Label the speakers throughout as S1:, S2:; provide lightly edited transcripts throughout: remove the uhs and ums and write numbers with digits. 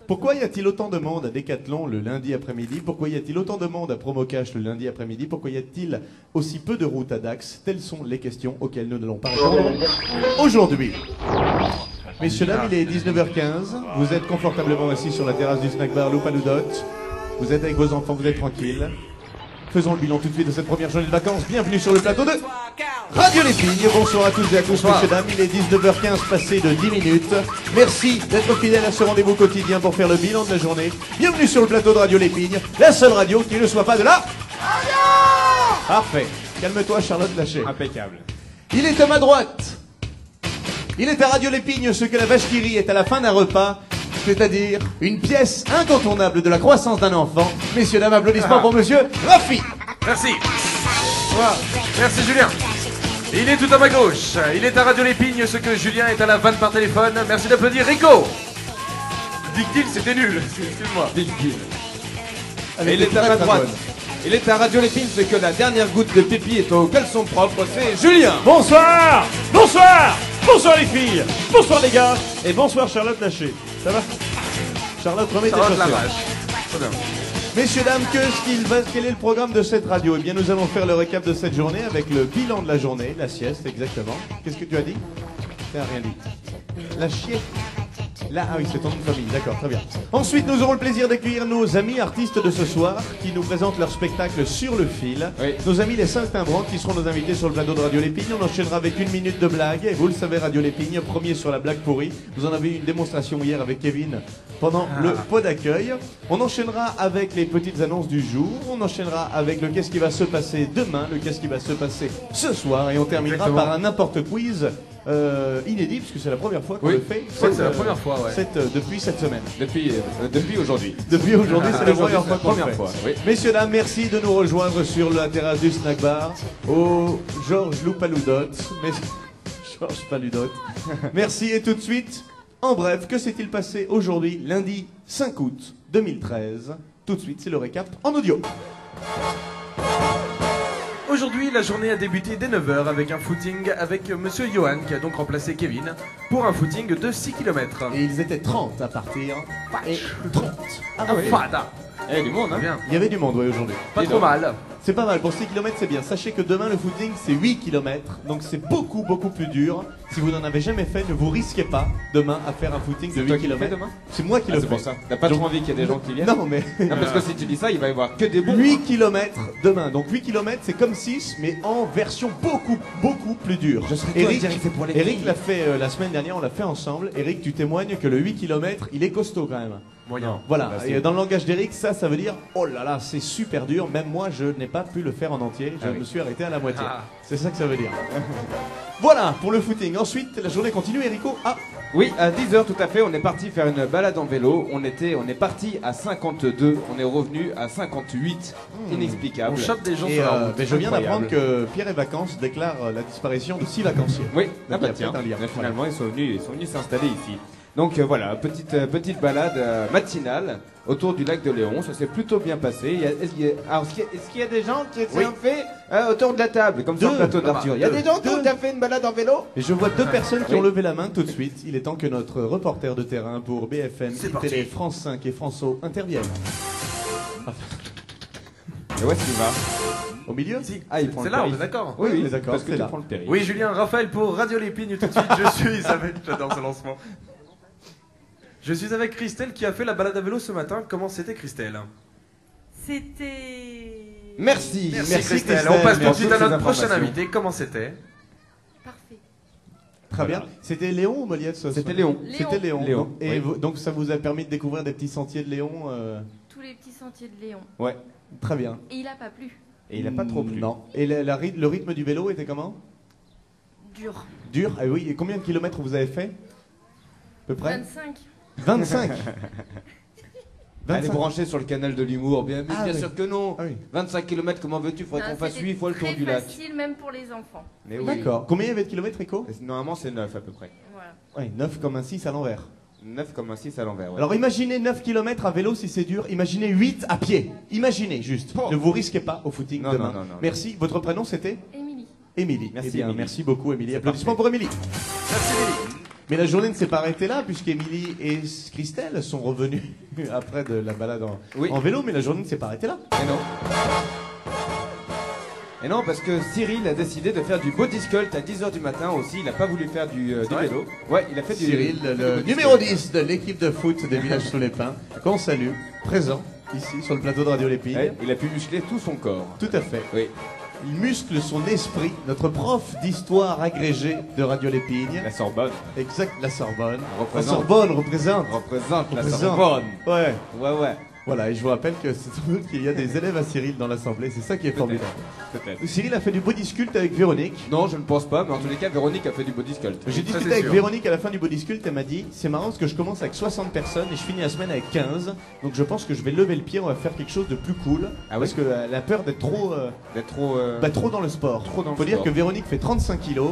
S1: Pourquoi y a-t-il autant de monde à Decathlon le lundi après-midi? Pourquoi y a-t-il autant de monde à Promocash le lundi après-midi? Pourquoi y a-t-il aussi peu de routes à Dax? Telles sont les questions auxquelles nous n'allons pas répondre aujourd'hui. Messieurs, dames, il est 19h15. Vous êtes confortablement assis sur la terrasse du snack bar Loupaloudote. Vous êtes avec vos enfants, vous êtes tranquille. Faisons le bilan tout de suite de cette première journée de vacances. Bienvenue sur le plateau de Radio Lépigne. Bonsoir à tous et à tous, messieurs, dames. Il est 19h15 passé de 10 minutes. Merci d'être fidèles à ce rendez-vous quotidien pour faire le bilan de la journée. Bienvenue sur le plateau de Radio Lépigne, la seule radio qui ne soit pas de la radio. Parfait. Calme-toi, Charlotte Lachet.
S2: Impeccable.
S1: Il est à ma droite. Il est à Radio Lépigne ce que la vache qui rit est à la fin d'un repas, c'est-à-dire une pièce incontournable de la croissance d'un enfant. Messieurs, dames, applaudissements pour monsieur Rafi.
S2: Merci. Voilà. Merci Julien. Il est tout à ma gauche. Il est à Radio Lépigne ce que Julien est à la vanne par téléphone. Merci d'applaudir Rico. Big Deal, c'était nul. Excuse-moi.
S3: Big Deal. Et il est à ma droite. Il est à Radio Lépigne ce que la dernière goutte de pipi est au caleçon propre. C'est Julien.
S4: Bonsoir. Bonsoir. Bonsoir les filles. Bonsoir les gars. Et bonsoir Charlotte Lachet. Ça va?
S1: Charlotte, remets tes
S2: Charlotte
S1: chaussures.
S2: Lavache. Très bien.
S1: Messieurs, dames, quel est le programme de cette radio? Eh bien, nous allons faire le récap de cette journée avec le bilan de la journée, la sieste, exactement. Qu'est-ce que tu as dit? Tu n'as rien dit. La chiette. Là, ah oui, c'est ton nom de famille, d'accord, très bien. Ensuite, nous aurons le plaisir d'accueillir nos amis artistes de ce soir qui nous présentent leur spectacle sur le fil.
S3: Oui.
S1: Nos amis les Saint-Timbrants qui seront nos invités sur le plateau de Radio Lépigne. On enchaînera avec une minute de blague. Et vous le savez, Radio Lépigne, premier sur la blague pourrie. Vous en avez eu une démonstration hier avec Kevin pendant le pot d'accueil. On enchaînera avec les petites annonces du jour. On enchaînera avec le qu'est-ce qui va se passer demain, le qu'est-ce qui va se passer ce soir. Et on terminera
S2: Exactement.
S1: par un n'importe quiz inédit, puisque c'est la première fois qu'on
S3: Oui.
S1: le fait.
S2: C'est la première fois, ouais.
S1: Depuis cette semaine.
S3: Depuis aujourd'hui.
S1: Depuis aujourd'hui, c'est la première fois qu'on le
S3: Première
S1: fait.
S3: fois. Oui.
S1: Messieurs, dames, merci de nous rejoindre sur la terrasse du snack bar au Georges Loupaloudote. Georges Paludote. Merci et tout de suite, en bref, que s'est-il passé aujourd'hui, lundi 5 août 2013? Tout de suite, c'est le récap en audio.
S2: Aujourd'hui, la journée a débuté dès 9h avec un footing avec monsieur Johan qui a donc remplacé Kevin pour un footing de 6 km.
S1: Et ils étaient 30 à partir. Et 30.
S2: Ah oui. Fada.
S3: Eh, du monde, hein.
S2: Bien.
S1: Il y avait du monde, oui, aujourd'hui.
S2: Pas trop mal.
S1: C'est pas mal, pour 6 km c'est bien. Sachez que demain le footing c'est 8 km, donc c'est beaucoup plus dur. Si vous n'en avez jamais fait, ne vous risquez pas demain à faire un footing de
S3: C'est
S1: 8
S3: toi qui le
S1: km.
S3: fais demain?
S1: C'est moi qui le
S3: C'est
S1: fais.
S3: pour ça. T'as pas trop envie qu'il y ait des gens qui viennent?
S1: Non mais
S3: Non, parce que si tu dis ça, il va y avoir que des bons.
S1: 8 km demain. Donc 8 km c'est comme 6 mais en version beaucoup plus dure.
S3: Je serais toi à dire que c'est pour les
S1: Eric
S3: filles.
S1: l'a fait la semaine dernière, on l'a fait ensemble. Eric, tu témoignes que le 8 km, il est costaud quand même.
S2: Moyen.
S1: Voilà,
S3: Bah,
S1: et dans le langage d'Eric, ça veut dire oh là là, c'est super dur. Même moi, je n'ai pas pu le faire en entier. Je
S3: Ah oui.
S1: me suis arrêté à la moitié.
S2: Ah.
S1: C'est ça que ça veut dire. Voilà pour le footing. Ensuite, la journée continue, Erico. Ah,
S3: Oui, à 10h tout à fait, on est parti faire une balade en vélo. On est parti à 52, on est revenu à 58. Inexplicable.
S2: On chope des gens
S1: et
S2: sur la route.
S1: je viens
S3: Incroyable.
S1: d'apprendre que Pierre et Vacances déclarent la disparition de 6 vacanciers.
S3: Oui,
S1: Donc,
S3: ah
S1: il y
S3: bah
S1: a
S3: tiens,
S1: peut-être un lien.
S3: mais finalement ils sont venus s'installer ici. Donc voilà, petite balade matinale autour du lac de Léon, ça s'est plutôt bien passé. Est-ce qu'il y a des gens qui ont fait autour de la table, comme sur
S1: Deux.
S3: le plateau d'Arthur? Il y a des gens qui ont fait une balade en vélo?
S1: Et je vois 2 personnes qui
S3: Oui.
S1: ont levé la main tout de suite. Il est temps que notre reporter de terrain pour BFM,
S2: C'est parti.
S1: Télé, France 5 et François interviennent.
S3: Et où est-ce qu'il va?
S1: Au milieu
S2: Si.
S3: Ah, il prend
S2: C'est
S3: le
S2: là, on
S3: périph'.
S2: est d'accord.
S1: Oui,
S3: Oui,
S1: d'accord,
S3: parce que
S1: c'est
S3: tu
S1: là.
S3: prends le périph'.
S2: Oui, Julien, Raphaël pour Radio Lépigne tout de suite. Je suis avec. J'adore ce lancement. Je suis avec Christelle qui a fait la balade à vélo ce matin. Comment c'était, Christelle?
S5: C'était
S3: Merci.
S2: Merci,
S1: Merci,
S2: Christelle.
S1: Christelle.
S2: On passe tout de
S3: Merci
S2: suite à
S3: pour ces
S2: notre prochain
S3: informations.
S2: invité. Comment c'était?
S5: parfait.
S1: Très bien. C'était Léon ou Moliette ce
S3: C'était
S1: soir?
S3: Léon.
S1: C'était Léon.
S3: Léon,
S1: Donc, et
S3: oui.
S1: donc ça vous a permis de découvrir des petits sentiers de Léon
S5: Tous les petits sentiers de Léon.
S3: Ouais.
S1: Très bien.
S5: Et il a pas plu.
S3: Et il a pas trop plu.
S1: Non. Et le rythme du vélo était comment?
S5: Dur.
S1: Dur. Ah oui. Et combien de kilomètres vous avez fait? À peu près
S5: 25.
S1: 25.
S3: Allez brancher sur le canal de l'humour, bien
S1: Ah oui.
S3: sûr que non.
S1: Ah oui.
S3: 25 km, comment veux-tu? Faudrait qu'on fasse 8 fois le tour du lac.
S5: C'est facile même pour les enfants.
S3: Mais oui.
S1: D'accord. Combien il y avait de kilomètres, Rico?
S3: Normalement c'est 9 à peu près.
S5: Voilà.
S1: Oui, 9 comme un 6 à l'envers.
S3: 9 comme un 6 à l'envers. Ouais.
S1: Alors imaginez 9 km à vélo si c'est dur, imaginez 8 à pied. Imaginez juste.
S3: Oh.
S1: Ne vous risquez pas au footing
S3: Non,
S1: demain.
S3: non, non.
S1: Merci. Votre prénom c'était
S5: Émilie.
S1: Émilie.
S3: Merci,
S1: Eh bien,
S3: Émilie.
S1: merci beaucoup Émilie.
S3: C'est
S1: Applaudissements
S3: parfait.
S1: pour Émilie.
S2: Merci, Lily.
S1: Mais la journée ne s'est pas arrêtée là, puisqu'Émilie et Christelle sont revenus après de la balade en vélo, mais la journée ne s'est pas arrêtée là.
S3: Et non. Et non, parce que Cyril a décidé de faire du body sculpt à 10h du matin aussi. Il n'a pas voulu faire du vélo. Ouais, il a fait du
S1: Cyril, le numéro 10 de l'équipe de foot des Villages sous les Pins, qu'on salue, présent ici sur le plateau de Radio Lépigne.
S3: Ouais, il a pu muscler tout son corps.
S1: Tout à fait.
S3: Oui.
S1: Il muscle son esprit, notre prof d'histoire agrégé de Radio Lépigne.
S3: La Sorbonne.
S1: Exact, la Sorbonne.
S3: Représente.
S1: La Sorbonne représente.
S3: Représente la
S1: Représente.
S3: Sorbonne.
S1: Ouais.
S3: Ouais.
S1: Voilà, et je vous rappelle que c'est sans doute qu'il y a des élèves à Cyril dans l'assemblée, c'est ça qui est formidable.
S3: Peut-être.
S1: Cyril a fait du body sculpt avec Véronique.
S3: Non, je ne pense pas, mais en tous les cas, Véronique a fait du body sculpt.
S1: J'ai
S2: Ça,
S1: discuté
S2: c'est
S1: avec
S2: sûr.
S1: Véronique à la fin du body sculpt, elle m'a dit c'est marrant parce que je commence avec 60 personnes et je finis la semaine avec 15, donc je pense que je vais lever le pied, on va faire quelque chose de plus cool.
S3: Ah
S1: parce
S3: oui
S1: qu'elle a peur d'être trop,
S3: D'être trop.
S1: trop dans le sport.
S3: Trop dans le
S1: Faut dire
S3: sport.
S1: que Véronique fait 35 kilos,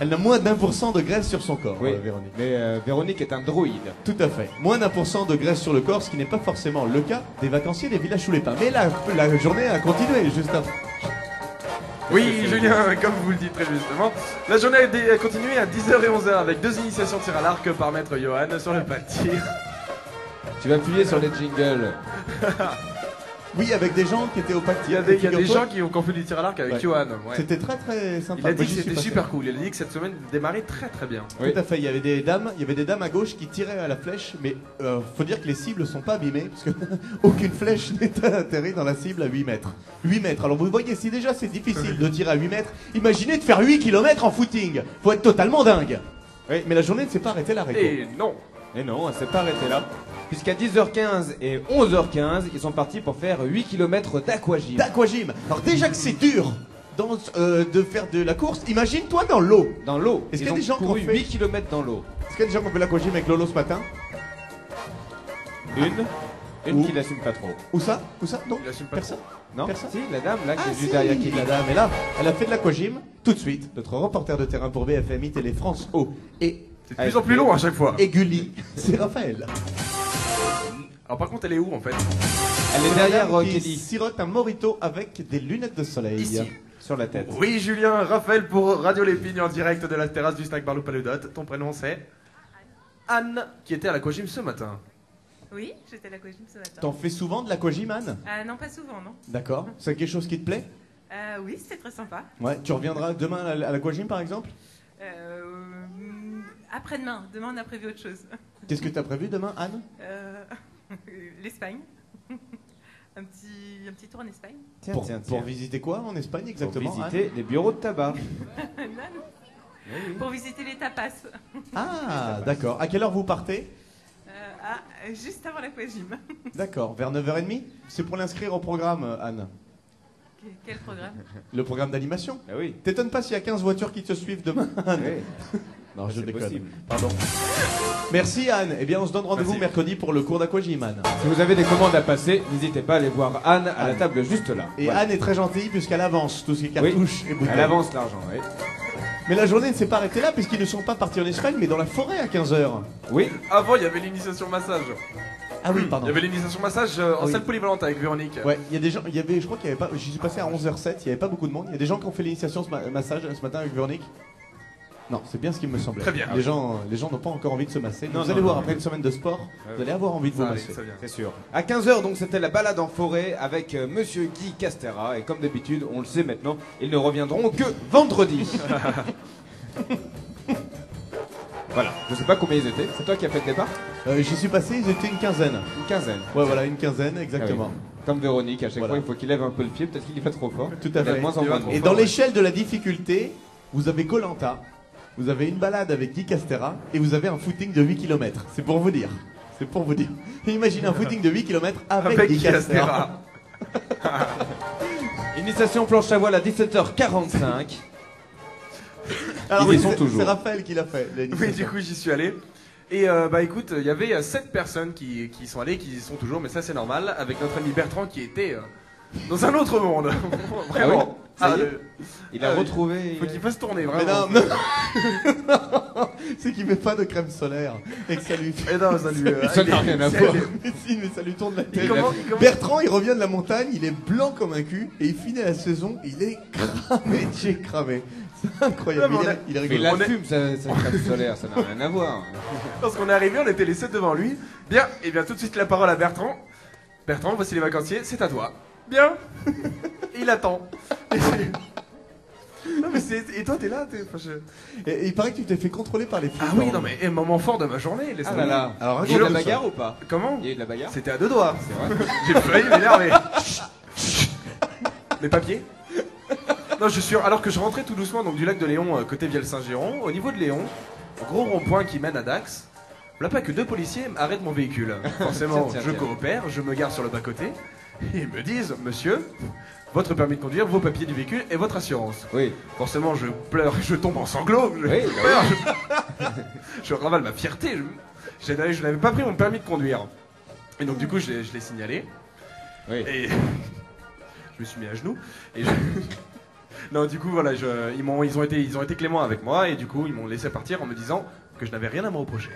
S1: elle n'a moins d'1% de graisse sur son corps,
S3: Oui,
S1: Véronique.
S3: mais Véronique est un droïde.
S1: Tout à fait. Moins d'1% de graisse sur le corps, ce qui n'est pas forcément le cas des vacanciers des villages sous les pins. Mais la journée a continué, juste avant.
S2: Oui, Julien, comme vous le dites très justement, la journée a continué à 10h et 11h avec 2 initiations de tir à l'arc par maître Johan sur le pas de tir.
S3: Tu vas appuyer sur les jingles.
S1: Oui, avec des gens qui étaient au pacte.
S2: Il y a des gens qui ont fait du tir à l'arc avec
S1: Ouais.
S2: Johan. Ouais.
S1: C'était très très sympa.
S2: Il a
S1: Moi,
S2: dit que
S1: j'y suis
S2: c'était
S1: passé.
S2: super cool. Il a dit que cette semaine démarrait très très bien.
S3: Oui.
S1: Tout à fait, il y avait des dames à gauche qui tiraient à la flèche, mais faut dire que les cibles sont pas abîmées, parce que aucune flèche n'est atterrie dans la cible à 8 mètres. 8 mètres, alors vous voyez, si déjà c'est difficile de tirer à 8 mètres, imaginez de faire 8 km en footing. Faut être totalement dingue. Oui, mais la journée ne s'est pas arrêtée là, Rico.
S2: Et non.
S3: Et non, elle s'est pas arrêtée là. Puisqu'à 10h15 et 11h15, ils sont partis pour faire 8 km d'aquagym.
S1: D'aquagym. Alors déjà que c'est dur de faire de la course, imagine-toi dans l'eau.
S3: Dans l'eau.
S1: Est-ce
S3: Ils
S1: qu'il y a
S3: ont
S1: des gens qui
S3: couru
S1: ont fait-
S3: 8 km dans l'eau.
S1: Est-ce qu'il y a des gens qui ont fait l'aquagym avec Lolo ce matin?
S3: Une
S1: Ou-
S3: qui l'assume pas trop.
S1: Où ça? Non.
S2: Il assume pas
S1: Personne.
S3: Non
S1: Personne
S3: Si, la dame là qui
S1: Ah
S3: est
S1: si,
S3: juste derrière qui
S1: la dame est là. Elle a fait de l'aquagym tout de suite. Notre reporter de terrain pour BFM Télé France O et
S2: C'est de plus en plus long à chaque fois.
S1: Gulli, c'est Raphaël.
S2: Alors par contre, elle est où en fait?
S3: Elle est derrière
S1: Madame qui
S3: Kelly.
S1: sirote un morito avec des lunettes de soleil.
S2: Ici.
S3: Sur la tête.
S2: Oui, Julien, Raphaël pour Radio Lépigne en direct de la terrasse du snack Barlou Paludot. Ton prénom c'est Anne, qui était à l'aquagym ce matin.
S6: Oui, j'étais à l'aquagym ce matin.
S1: T'en fais souvent de l'aquagym, Anne?
S6: Non, pas souvent, non.
S1: D'accord. C'est quelque chose qui te plaît?
S6: Oui, c'était très sympa.
S1: Ouais. Tu reviendras demain à l'aquagym par exemple?
S6: Après-demain, demain on a prévu autre chose.
S1: Qu'est-ce que t'as prévu demain, Anne?
S6: L'Espagne. un petit tour en Espagne.
S3: Tiens,
S1: Pour visiter quoi en Espagne exactement?
S3: Pour visiter les bureaux de tabac.
S6: Pour visiter les tapas.
S1: Anne Ah, d'accord. À quelle heure vous partez?
S6: Juste avant l'aquagym.
S1: D'accord. Vers 9h30? C'est pour l'inscrire au programme, Anne.
S6: Quel programme?
S1: Le programme d'animation.
S3: Ah oui.
S1: T'étonnes pas s'il y a 15 voitures qui te suivent demain, Anne?
S3: Oui.
S1: Non, je
S3: C'est
S1: déconne.
S3: possible.
S1: Pardon. Merci Anne. Eh bien, on se donne rendez-vous
S2: Merci.
S1: mercredi pour le cours d'aquagym, Anne.
S3: Si vous avez des commandes à passer, n'hésitez pas à aller voir Anne à la table juste là.
S1: Et
S3: Voilà.
S1: Anne est très gentille puisqu'elle avance tout ce qui est cartouches et bouteilles.
S3: Elle avance l'argent, oui.
S1: Mais la journée ne s'est pas arrêtée là puisqu'ils ne sont pas partis en Espagne mais dans la forêt à 15h.
S3: Oui.
S2: Avant, il y avait l'initiation massage.
S1: Ah oui, pardon.
S2: Il y avait l'initiation massage en
S1: Oui.
S2: salle polyvalente avec Véronique.
S1: Ouais, il y a des gens, je crois qu'il y avait pas, j'y suis passé à 11h07, il y avait pas beaucoup de monde. Il y a des gens qui ont fait l'initiation massage ce matin avec Véronique. Non, c'est bien ce qui me semblait.
S2: Très bien.
S1: Les gens n'ont pas encore envie de se masser.
S3: Non,
S1: Vous
S3: non,
S1: allez voir,
S3: non.
S1: après une semaine de sport, vous allez avoir envie de vous
S2: Ça, allez,
S1: masser.
S2: ça vient.
S3: C'est sûr. À 15h, donc, c'était la balade en forêt avec Monsieur Guy Castera. Et comme d'habitude, on le sait maintenant, ils ne reviendront que vendredi. Voilà. Je sais pas combien ils étaient. C'est toi qui as fait le départ?
S1: J'y suis passé, ils étaient une quinzaine.
S3: Une quinzaine.
S1: Ouais, voilà, une quinzaine, exactement.
S3: Ah oui. Comme Véronique, à chaque
S1: Voilà.
S3: fois, il faut qu'il lève un peu le pied. Peut-être qu'il y va trop fort.
S1: Tout à
S3: Il y a
S1: fait.
S3: de moins en
S2: Il va
S3: moins de
S2: trop
S1: Et
S3: monde.
S1: dans
S2: ouais.
S1: l'échelle de la difficulté, vous avez Koh-Lanta, vous avez une balade avec Guy Castera et vous avez un footing de 8 km. C'est pour vous dire. C'est pour vous dire. Imaginez un footing de 8 km avec,
S2: Avec
S1: Guy Castera.
S2: Castera.
S3: Initiation planche à voile à 17h45.
S1: Alors,
S3: Ils y
S1: oui,
S3: sont
S1: c'est-
S3: toujours.
S1: C'est Raphaël qui l'a fait.
S2: Oui,
S1: l'initiation.
S2: du coup, j'y suis allé. Et bah écoute, il y avait 7 personnes qui sont allées, qui y sont toujours, mais ça c'est normal, avec notre ami Bertrand qui était dans un autre monde. Vraiment.
S3: Ça y est
S2: le-
S3: Il a
S2: oui.
S3: retrouvé.
S2: Faut qu'il fasse tourner,
S1: Mais
S2: vraiment.
S1: non, non. C'est qu'il met pas de crème solaire et que ça lui fait.
S2: Et non, ça lui.
S3: Ça n'a rien à voir.
S1: Mais si, mais ça lui tourne la tête.
S2: Comment
S1: Bertrand, il revient de la montagne, il est blanc comme un cul et il finit la saison, il est cramé, cramé. Incroyable,
S2: Non, mais
S1: il est
S3: Mais
S1: rigolo.
S3: la
S2: On est-
S3: fume, ça crème solaire, ça n'a rien à voir.
S2: Lorsqu'on est arrivé, on était les 7 devant lui. Bien, et bien tout de suite la parole à Bertrand. Bertrand, voici les vacanciers, c'est à toi. Bien. Il attend. Non mais c'est... Et toi t'es là enfin,
S1: Et il paraît que tu t'es fait contrôler par les flics.
S2: Ah oui, non mais moment fort de ma journée, laisse
S3: Ah là là.
S1: Alors,
S3: Il y a eu de la
S1: raconte-nous ça.
S3: bagarre ou pas
S2: Comment
S3: Il y a eu de la bagarre
S2: C'était à deux doigts.
S3: C'est vrai.
S2: J'ai failli m'énerver. Les papiers. Non, je suis alors que je rentrais tout doucement donc du lac de Léon côté Vielle-Saint-Géron, au niveau de Léon, gros rond-point qui mène à Dax. Voilà pas que deux policiers arrêtent mon véhicule. Forcément,
S3: Tiens,
S2: je
S3: tiens.
S2: coopère, je me gare sur le bas-côté et ils me disent "Monsieur, votre permis de conduire, vos papiers du véhicule et votre assurance."
S3: Oui.
S2: Forcément, je pleure, je tombe en sanglots. Je,
S3: Oui,
S2: pleure, je ravale ma fierté. Je n'avais pas pris mon permis de conduire. Et donc du coup, je l'ai signalé.
S3: Oui.
S2: Et je me suis mis à genoux. Et non, du coup, voilà, ils ont été cléments avec moi. Et du coup, ils m'ont laissé partir en me disant que je n'avais rien à me reprocher.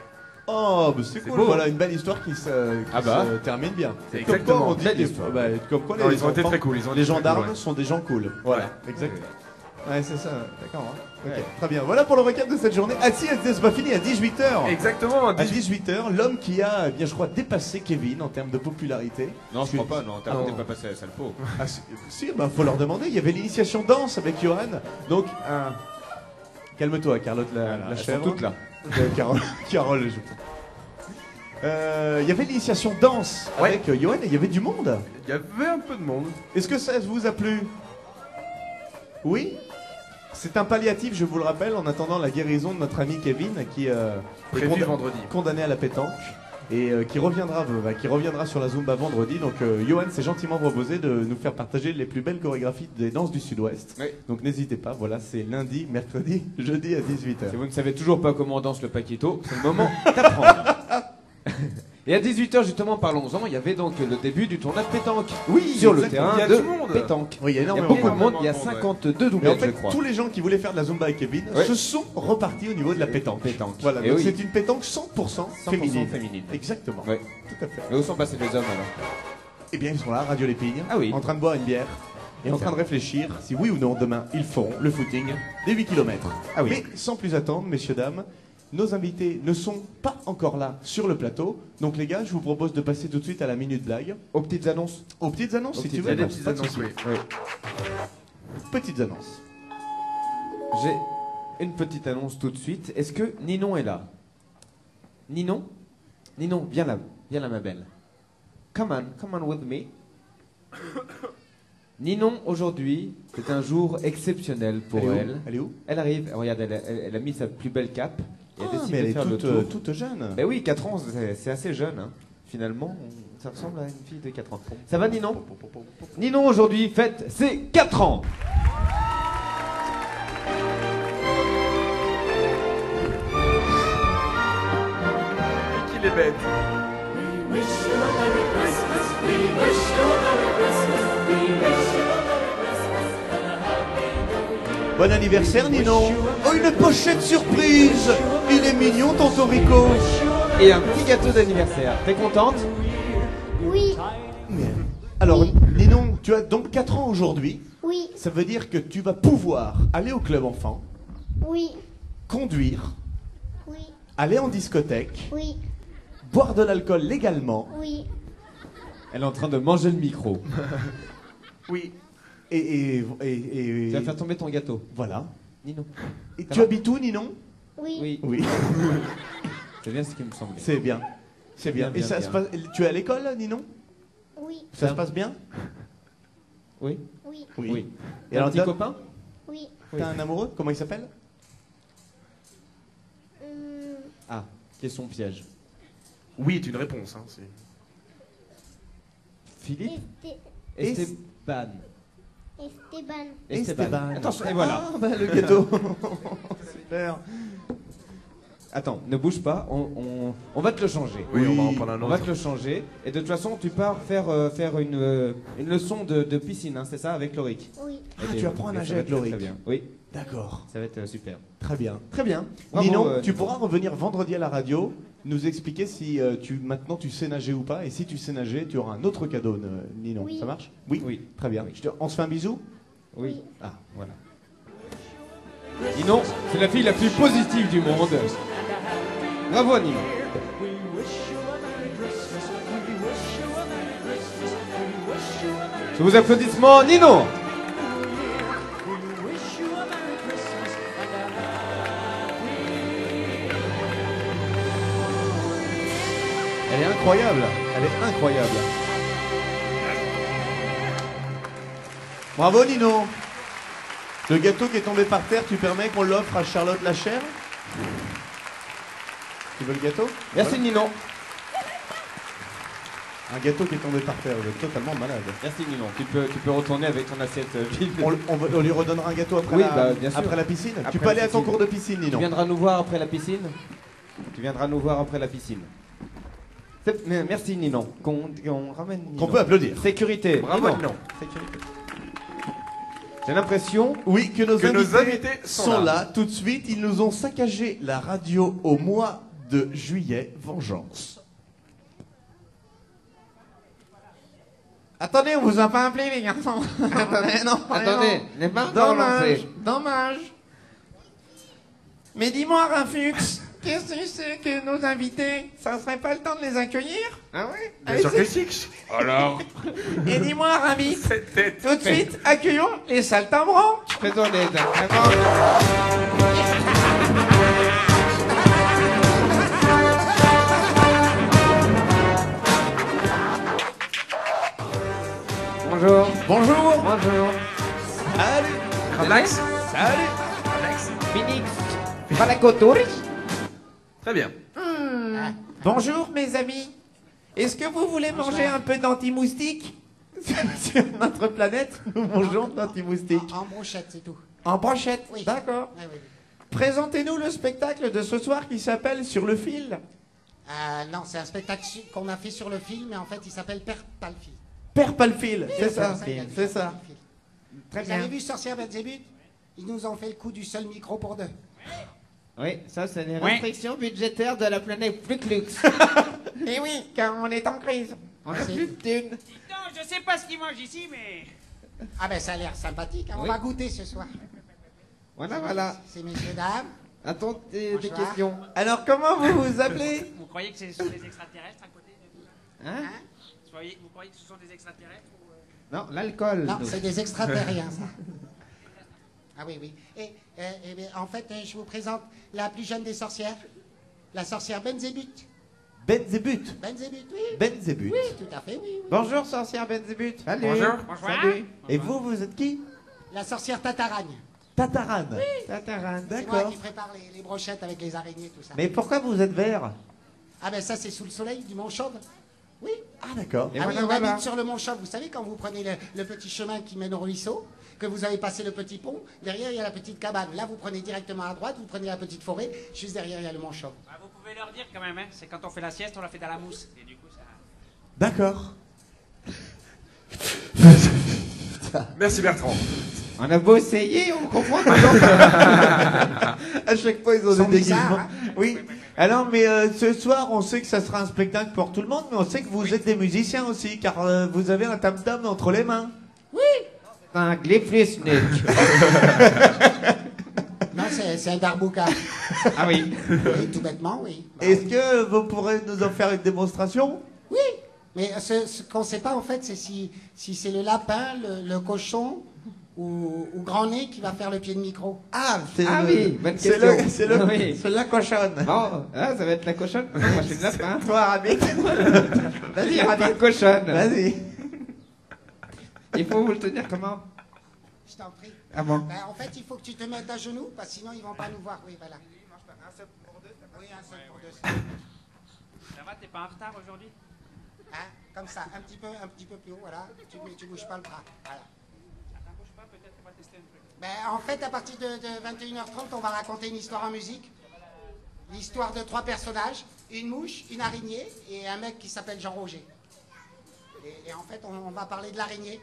S1: Oh, bah c'est cool,
S2: beau.
S1: voilà une belle histoire qui se
S3: Ah bah.
S1: termine bien.
S2: C'est
S1: Comme
S2: exactement.
S1: quoi, on dit
S3: Belle
S1: des-
S3: histoire.
S1: bah, comme quoi
S2: Non,
S1: les
S2: ils ont été
S1: enfants-
S2: très cool.
S1: Les gendarmes sont des gens cool. Voilà,
S2: Ouais.
S1: exactement. Ouais, c'est ça, d'accord. Hein. Ok,
S3: Ouais.
S1: très bien. Voilà pour le recap de cette journée. Ah si, c'est pas fini, à 18h.
S2: Exactement.
S1: À 18h, l'homme qui a, eh bien, je crois, dépassé Kevin en termes de popularité.
S3: Non, je crois pas, non,
S1: Ah,
S3: t'es
S1: non.
S3: pas passé à la salle pot.
S1: Ah, si, bah, faut leur demander. Il y avait l'initiation danse avec Johan. Donc, calme-toi, Carlotte la
S3: Elles sont
S1: chèvre.
S3: toutes là.
S1: Carole, je... Il y avait l'initiation danse
S2: Ouais.
S1: avec Johan et il y avait du monde.
S2: Il y avait un peu de monde.
S1: Est-ce que ça vous a plu? Oui. C'est un palliatif, je vous le rappelle, en attendant la guérison de notre ami Kevin qui est
S2: Prévu vendredi.
S1: condamné à la pétanque et qui reviendra sur la Zumba vendredi. Donc Johan s'est gentiment proposé de nous faire partager les plus belles chorégraphies des danses du Sud-Ouest.
S3: Oui.
S1: Donc n'hésitez pas, voilà, c'est lundi, mercredi, jeudi à 18h.
S3: Si vous ne savez toujours pas comment on danse le paquito, c'est le moment d'apprendre. Et à 18h, justement, parlons-en, il y avait donc le début du tournoi de pétanque.
S1: Oui,
S3: sur le
S1: exactement.
S3: terrain
S2: Il y a
S3: de
S2: du monde.
S3: pétanque.
S1: Oui, il y a
S3: Il y a
S1: énormément
S3: beaucoup de
S1: de
S3: monde, il y a
S2: monde, ouais.
S3: 52
S1: Mais en
S3: doublettes,
S1: fait,
S3: je crois.
S1: tous les gens qui voulaient faire de la Zumba avec Kevin
S3: Ouais.
S1: se sont repartis au niveau de la pétanque.
S3: Pétanque.
S1: Voilà,
S3: Et
S1: donc
S3: oui.
S1: c'est une pétanque 100%
S3: 100%
S1: féminine.
S3: féminine.
S1: Exactement.
S3: Ouais.
S1: Tout à fait.
S3: Mais où sont passés les hommes alors
S1: Eh bien, ils sont là, Radio Lépine,
S3: Ah oui.
S1: en train de boire une bière et en train de réfléchir si oui ou non demain ils feront le footing des 8 km.
S3: Ah oui.
S1: Mais sans plus attendre, messieurs, dames, nos invités ne sont pas encore là sur le plateau. Donc les gars, je vous propose de passer tout de suite à la minute blague.
S3: Aux petites annonces.
S1: Aux petites annonces,
S3: Aux
S1: si tu
S3: petites
S1: veux.
S2: Il y a des
S3: annonces.
S2: petites
S1: Pas de
S2: annonces,
S1: souci.
S2: oui.
S1: Petites annonces.
S3: J'ai une petite annonce tout de suite. Est-ce que Ninon est là? Ninon? Ninon, viens là ma belle. Come on with me. Ninon, aujourd'hui, c'est un jour exceptionnel pour
S1: Elle est où
S3: elle.
S1: Elle est où?
S3: Elle arrive, regarde, elle a mis sa plus belle cape. Et elle
S1: Ah,
S3: décide
S1: mais elle
S3: de
S1: est
S3: faire le
S1: toute,
S3: tour.
S1: toute jeune.
S3: Ben oui, 4 ans, c'est assez jeune. Hein. Finalement, ça ressemble à une fille de 4 ans. Ça va, Ninon? Ninon, aujourd'hui, fête ses 4 ans.
S2: Qu'il est bête.
S1: Bon anniversaire, Ninon. Oh, une pochette surprise. Il est mignon, tonton Rico.
S3: Et un petit gâteau d'anniversaire. T'es contente?
S7: Oui,
S1: Alors, Ninon, tu as donc 4 ans aujourd'hui.
S7: oui,
S1: Ça veut dire que tu vas pouvoir aller au club enfant,
S7: oui,
S1: conduire,
S7: oui,
S1: aller en discothèque,
S7: oui,
S1: boire de l'alcool légalement
S7: oui,
S3: Elle est en train de manger le micro.
S1: oui, et
S3: Tu vas faire tomber ton gâteau.
S1: voilà.
S3: Ninon.
S1: Et
S3: Ça
S1: tu
S3: va
S1: habites où, Ninon?
S7: oui,
S3: Oui,
S1: Oui,
S3: c'est bien ce qui me semblait.
S1: c'est bien. C'est bien.
S3: Bien,
S1: Et ça
S3: bien,
S1: se passe... Tu es à l'école, Ninon?
S7: oui,
S1: Ça se passe bien?
S3: Oui.
S7: oui,
S3: Oui.
S1: Et
S3: Et un
S1: alors,
S3: petit
S1: t'as
S3: copain?
S7: oui.
S1: t'as un amoureux? Comment il s'appelle?
S3: Ah, question piège.
S2: Oui, est une réponse. Hein,
S3: Philippe?
S7: Este-
S3: Esteban.
S7: Esteban.
S3: Esteban. Attention, et voilà.
S1: Ah, bah, le gâteau. Super.
S3: Attends, ne bouge pas, on va te le changer.
S2: Oui, on va en prendre un
S3: On va
S2: autre.
S3: te le changer. Et de toute façon, tu pars faire une leçon de piscine, hein, c'est ça, avec Loric.
S7: Oui,
S1: Ah, tu apprends à
S3: Et ça
S1: nager
S3: va
S1: avec
S3: être très,
S1: Loric.
S3: Très bien. Oui,
S1: D'accord.
S3: ça va être super.
S1: Très bien. Très bien.
S3: Bravo,
S1: Ninon, tu
S3: Ninon.
S1: pourras revenir vendredi à la radio, nous expliquer si maintenant tu sais nager ou pas. Et si tu sais nager, tu auras un autre cadeau, Ninon.
S7: Oui.
S1: Ça marche? Oui.
S3: Oui.
S1: Très bien.
S3: Oui.
S1: On se fait un bisou?
S3: Oui.
S7: Oui.
S3: Ah, voilà. Ninon, c'est la fille la plus positive du monde. Bravo Ninon. Sous vos applaudissements, Ninon.
S1: Elle est incroyable. Elle est incroyable. Bravo Nino. Le gâteau qui est tombé par terre, tu permets qu'on l'offre à Charlotte Lachère? Tu veux le gâteau?
S3: Merci Ninon.
S1: Un gâteau qui est tombé par terre, vous êtes totalement malade.
S3: Merci Ninon. Tu peux retourner avec ton assiette vide.
S1: On lui redonnera un gâteau après,
S3: Oui, bien sûr.
S1: après la piscine.
S3: Après
S1: tu peux
S3: la
S1: aller à ton
S3: piscine.
S1: cours de piscine,
S3: Tu
S1: Ninon.
S3: viendras nous voir après la piscine. Tu viendras nous voir après la piscine. Merci Ninon. Qu'on ramène Ninon.
S1: Qu'on peut applaudir.
S3: Sécurité.
S2: Bravo, Ninon.
S3: Sécurité. J'ai l'impression
S1: Oui, que nos
S2: nos
S1: invités
S2: invités
S1: sont
S2: sont
S1: là. Tout de suite. Ils nous ont saccagé la radio au mois de juillet. Vengeance. Attendez, on vous a pas appelé, les garçons. Attendez, non.
S3: Attendez, n'est pas encore
S1: Dommage,
S3: lancé.
S1: dommage. Mais dis-moi, Rafux, qu'est-ce que c'est que nos invités? Ça serait pas le temps de les accueillir?
S3: Ah oui.
S2: Bien sûr que si. Alors,
S1: Et dis-moi, Rami,
S2: cette tête.
S1: tout de suite, accueillons les saltimbanques.
S3: Très honnête. Vraiment. Bonjour.
S1: Bonjour.
S3: Bonjour.
S1: Salut.
S2: Relax.
S1: Salut.
S2: Relax.
S3: Phoenix. Palacotori.
S2: Très bien.
S1: Bonjour, mes amis. Est-ce que vous voulez manger un peu d'anti-moustique? Sur notre planète, nous mangeons d'anti-moustique.
S8: En brochette, c'est tout.
S1: En brochette,
S8: Oui.
S1: d'accord.
S8: Oui, oui, oui.
S1: Présentez-nous le spectacle de ce soir qui s'appelle Sur le fil.
S8: Non, c'est un spectacle qu'on a fait sur le film, mais en fait, il s'appelle Père Palfi.
S1: Père Palfil, c'est ça,
S8: qu'il y a
S1: c'est
S8: du
S1: ça.
S8: film.
S1: Très
S8: Vous
S1: bien.
S8: avez vu Sorcière Belzébuth? Ils nous ont fait le coup du seul micro pour deux.
S3: Oui, ça c'est les restrictions budgétaires de la planète Fluclux.
S1: Eh oui, car on est en crise.
S3: On a
S8: C'est-
S3: plus de thunes.
S9: Non, je sais pas ce qu'ils mangent ici, mais...
S8: Ah ben, ça a l'air sympathique, hein. On
S3: Oui.
S8: va goûter ce soir.
S3: Voilà, voilà.
S8: C'est messieurs, dames.
S3: Attends des
S8: Bonsoir.
S3: questions.
S1: Alors, comment vous vous appelez?
S9: Vous croyez que ce sont des extraterrestres à côté de...
S3: Hein?
S9: Vous croyez que ce sont des extraterrestres ou...
S3: Non, l'alcool.
S8: Non, c'est des extraterriens, ça. Ah oui, oui. En fait, je vous présente la plus jeune des sorcières, la sorcière Belzébuth.
S1: Benzébut.
S8: Belzébuth, oui.
S1: Benzébut.
S8: Oui, tout à fait, oui. oui.
S1: Bonjour, sorcière Benzébut.
S3: Salut.
S2: Bonjour.
S1: Salut. Et vous êtes qui?
S8: La sorcière Tataragne.
S1: Tatarane.
S3: Tatarane.
S8: C'est moi
S1: D'accord.
S8: qui prépare les brochettes avec les araignées, tout ça.
S1: Mais pourquoi vous êtes vert?
S8: Ah ben ça, c'est sous le soleil du Mont Chauve. Oui.
S1: Ah, d'accord.
S3: Et
S8: Ah
S3: voilà,
S8: oui, on
S3: voilà.
S8: habite sur le Mont Chauve. Vous savez, quand vous prenez le petit chemin qui mène au ruisseau, que vous avez passé le petit pont, derrière, il y a la petite cabane. Là, vous prenez directement à droite, vous prenez la petite forêt. Juste derrière, il y a le Mont Chauve.
S9: Ah, vous pouvez leur dire quand même, hein. C'est quand on fait la sieste, on la fait dans la mousse. Et du coup, ça...
S1: D'accord.
S2: Merci Bertrand.
S3: On a beau essayer, on comprend toujours.
S1: À chaque fois, ils ont
S8: Sont
S1: des
S8: bizarres,
S1: déguisements.
S8: hein.
S1: Oui. Alors, mais ce soir, on sait que ça sera un spectacle pour tout le monde, mais on sait que vous êtes des musiciens aussi, car vous avez un tam-tam entre les mains.
S3: Un gliflisnik.
S8: Non, c'est un darbouka.
S3: Ah oui.
S8: Oui, tout bêtement, oui. Bah,
S1: Est-ce que vous pourrez nous en faire une démonstration?
S8: oui. Mais ce qu'on ne sait pas, en fait, c'est si c'est le lapin, le cochon ou grand nez qui va faire le pied de micro.
S1: Ah, c'est
S3: Ah
S1: le-
S3: oui, bonne
S1: c'est
S3: question.
S1: le, c'est le,
S3: Oui.
S1: c'est la cochonne.
S3: Bon, ah, ça va être la cochonne. Non, moi, je suis le lapin.
S1: Toi, Rabi. Vas-y,
S3: La
S1: Rabi.
S3: cochonne.
S1: Vas-y.
S3: Il faut vous le tenir comment?
S8: Je t'en prie.
S3: Ah bon?
S8: Ben, en fait, il faut que tu te mettes à genoux, parce que sinon, ils vont pas nous voir. Oui, voilà. Un seul pour deux. Oui, un seul pour deux.
S9: Ça va, t'es pas en retard aujourd'hui?
S8: Hein, comme ça, un petit peu plus haut, voilà. Tu bouges pas le bras. Voilà.
S9: Attends, bouge pas, peut-être on va tester un truc.
S8: Ben, en fait, à partir de 21h30, on va raconter une histoire en musique. L'histoire de 3 personnages, une mouche, une araignée et un mec qui s'appelle Jean Roger. Et en fait, on va parler de l'araignée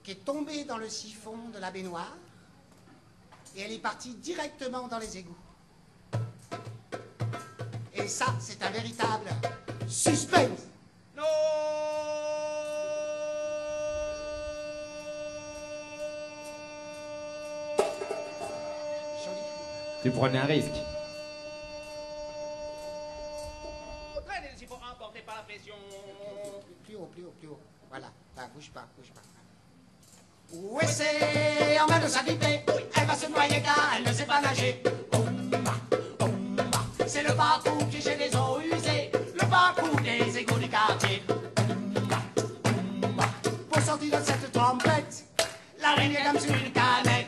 S8: qui est tombée dans le siphon de la baignoire et elle est partie directement dans les égouts. Et ça, c'est un véritable suspense. Joli.
S3: Tu prenais un risque.
S9: Traînez-y pour emporter par la pression.
S8: Plus haut, plus haut, plus haut. Voilà. Ah, bouge pas, bouge pas. Où c'est en main de sa vipée. Elle va se noyer car elle ne sait pas nager. C'est le parcours qui chez les eaux usées. Le parcours des égouts du quartier. Pour sortir de cette tempête, l'araignée comme sur une canette.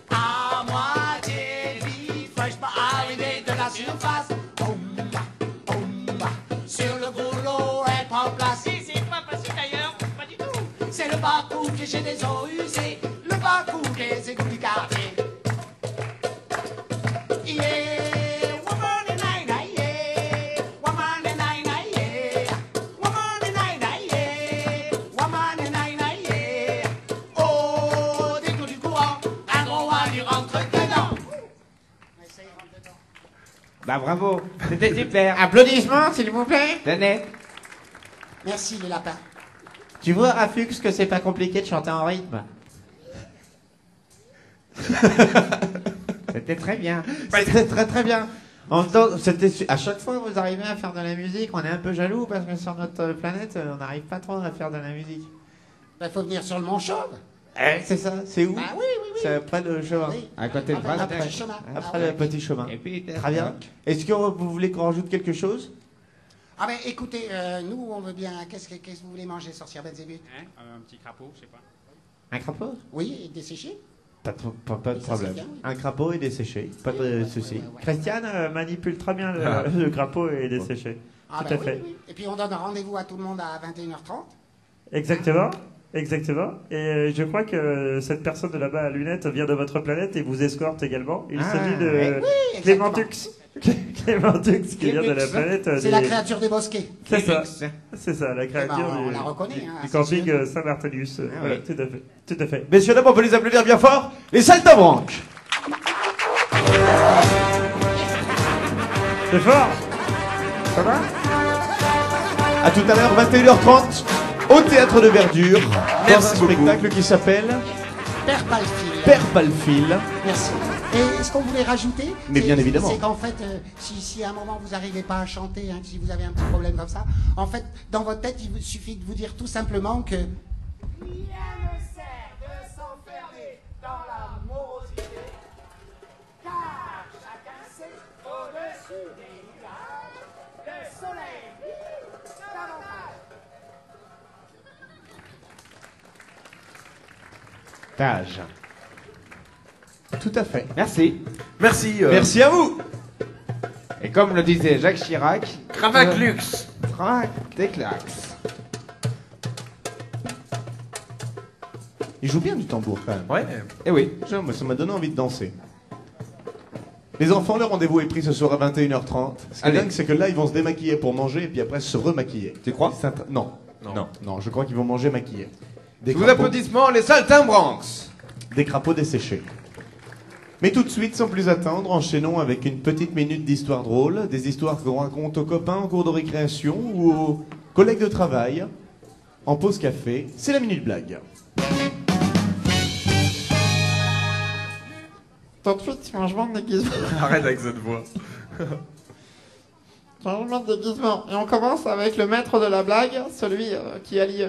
S8: À moitié vif, je peux arriver de la surface. Sur le goulot, elle prend place.
S9: Si, c'est pas facile d'ailleurs, pas du tout.
S8: C'est le parcours qui chez des eaux usées. Le parcours des égouts du quartier. Yeah, woman and I, yeah. Woman and I, yeah. Woman and I, yeah. Woman and I, yeah. Oh, des coups du courant, un gros one, il rentre dedans. Essaye, rentre dedans.
S3: Bah bravo, c'était super.
S10: Applaudissements, s'il vous plaît.
S3: Tenez.
S8: Merci les lapins.
S10: Tu vois, Rafux, que c'est pas compliqué de chanter en rythme.
S3: C'était très bien.
S10: C'était très très bien. En même temps, à chaque fois que vous arrivez à faire de la musique, on est un peu jaloux parce que sur notre planète, on n'arrive pas trop à faire de la musique.
S8: Il faut venir sur le Mont Chauve.
S10: C'est ça, c'est où?
S8: Ah oui, oui, oui.
S10: C'est après le chemin.
S8: Oui.
S3: À côté de
S8: Après le
S3: Brasdec.
S8: petit chemin.
S10: Après
S8: Ah,
S10: le petit chemin.
S3: Et puis,
S10: Très bien. Est-ce que vous voulez qu'on rajoute quelque chose?
S8: Ah ben écoutez, nous on veut bien. Qu'est-ce que vous voulez manger, sorcière Belzébuth?
S9: Hein, un petit crapaud, je sais pas.
S10: Un crapaud?
S8: Oui, et desséché.
S10: Pas de
S8: Et ça,
S10: problème.
S8: c'est bien, oui.
S10: Un crapaud et desséché, pas de souci.
S8: ouais, ouais.
S4: Christiane manipule très bien le crapaud et les séchés.
S8: Ah
S4: Tout
S8: ben
S4: à
S8: oui,
S4: fait.
S8: oui. Et puis on donne rendez-vous à tout le monde à 21h30.
S4: Exactement. Exactement. Et je crois que cette personne de là-bas à lunettes vient de votre planète et vous escorte également. Il s'agit de
S8: Oui,
S4: Clémentux.
S8: exactement.
S4: Clémentux qui vient de la planète.
S8: C'est la créature des bosquets.
S4: C'est ça. C'est ça, la créature
S8: Eh ben, on
S4: du,
S8: la reconnaît, hein,
S4: du
S8: c'est
S4: camping
S8: sûr.
S4: Saint-Barthélemy. Voilà, tout à fait. Tout à fait.
S1: Messieurs, dames, on peut les applaudir bien fort. Les Saltabranques.
S4: C'est fort. Ça va?
S1: À tout à l'heure, 21h30, au Théâtre de Verdure, dans
S2: Merci
S1: un
S2: beaucoup.
S1: spectacle qui s'appelle
S8: Père Palfil.
S1: Père Palfil.
S8: Merci. Et est-ce qu'on voulait rajouter?
S1: Mais bien évidemment.
S8: C'est qu'en fait, si à un moment vous n'arrivez pas à chanter, hein, si vous avez un petit problème comme ça, en fait, dans votre tête, il vous suffit de vous dire tout simplement que rien ne sert de s'enfermer dans la morosité, car chacun sait au-dessus des nuages, le soleil brille davantage.
S3: Tage.
S1: Tout à fait.
S3: Merci.
S2: Merci.
S1: Merci à vous.
S3: Et comme le disait Jacques Chirac,
S2: Cravac Luxe.
S3: trac des claques.
S1: Il joue bien du tambour quand même.
S2: Ouais.
S3: Eh oui.
S1: Moi, ça m'a donné envie de danser. Les enfants, le rendez-vous est pris ce soir à 21h30. Ce qui est
S3: Allez.
S1: dingue, c'est que là, ils vont se démaquiller pour manger et puis après se remaquiller.
S3: Tu crois?
S1: Non.
S2: Non.
S1: Non, je crois qu'ils vont manger maquillés. Des
S3: Sous vos
S1: crapauds,
S3: applaudissements, les Saltimbanques.
S1: des crapauds desséchés. Mais tout de suite, sans plus attendre, enchaînons avec une petite minute d'histoire drôle, des histoires qu'on raconte aux copains en cours de récréation ou aux collègues de travail, en pause café. C'est la minute blague.
S10: Tout de suite, changement de déguisement.
S2: Arrête avec cette voix.
S10: Changement de déguisement. Et on commence avec le maître de la blague, celui qui allie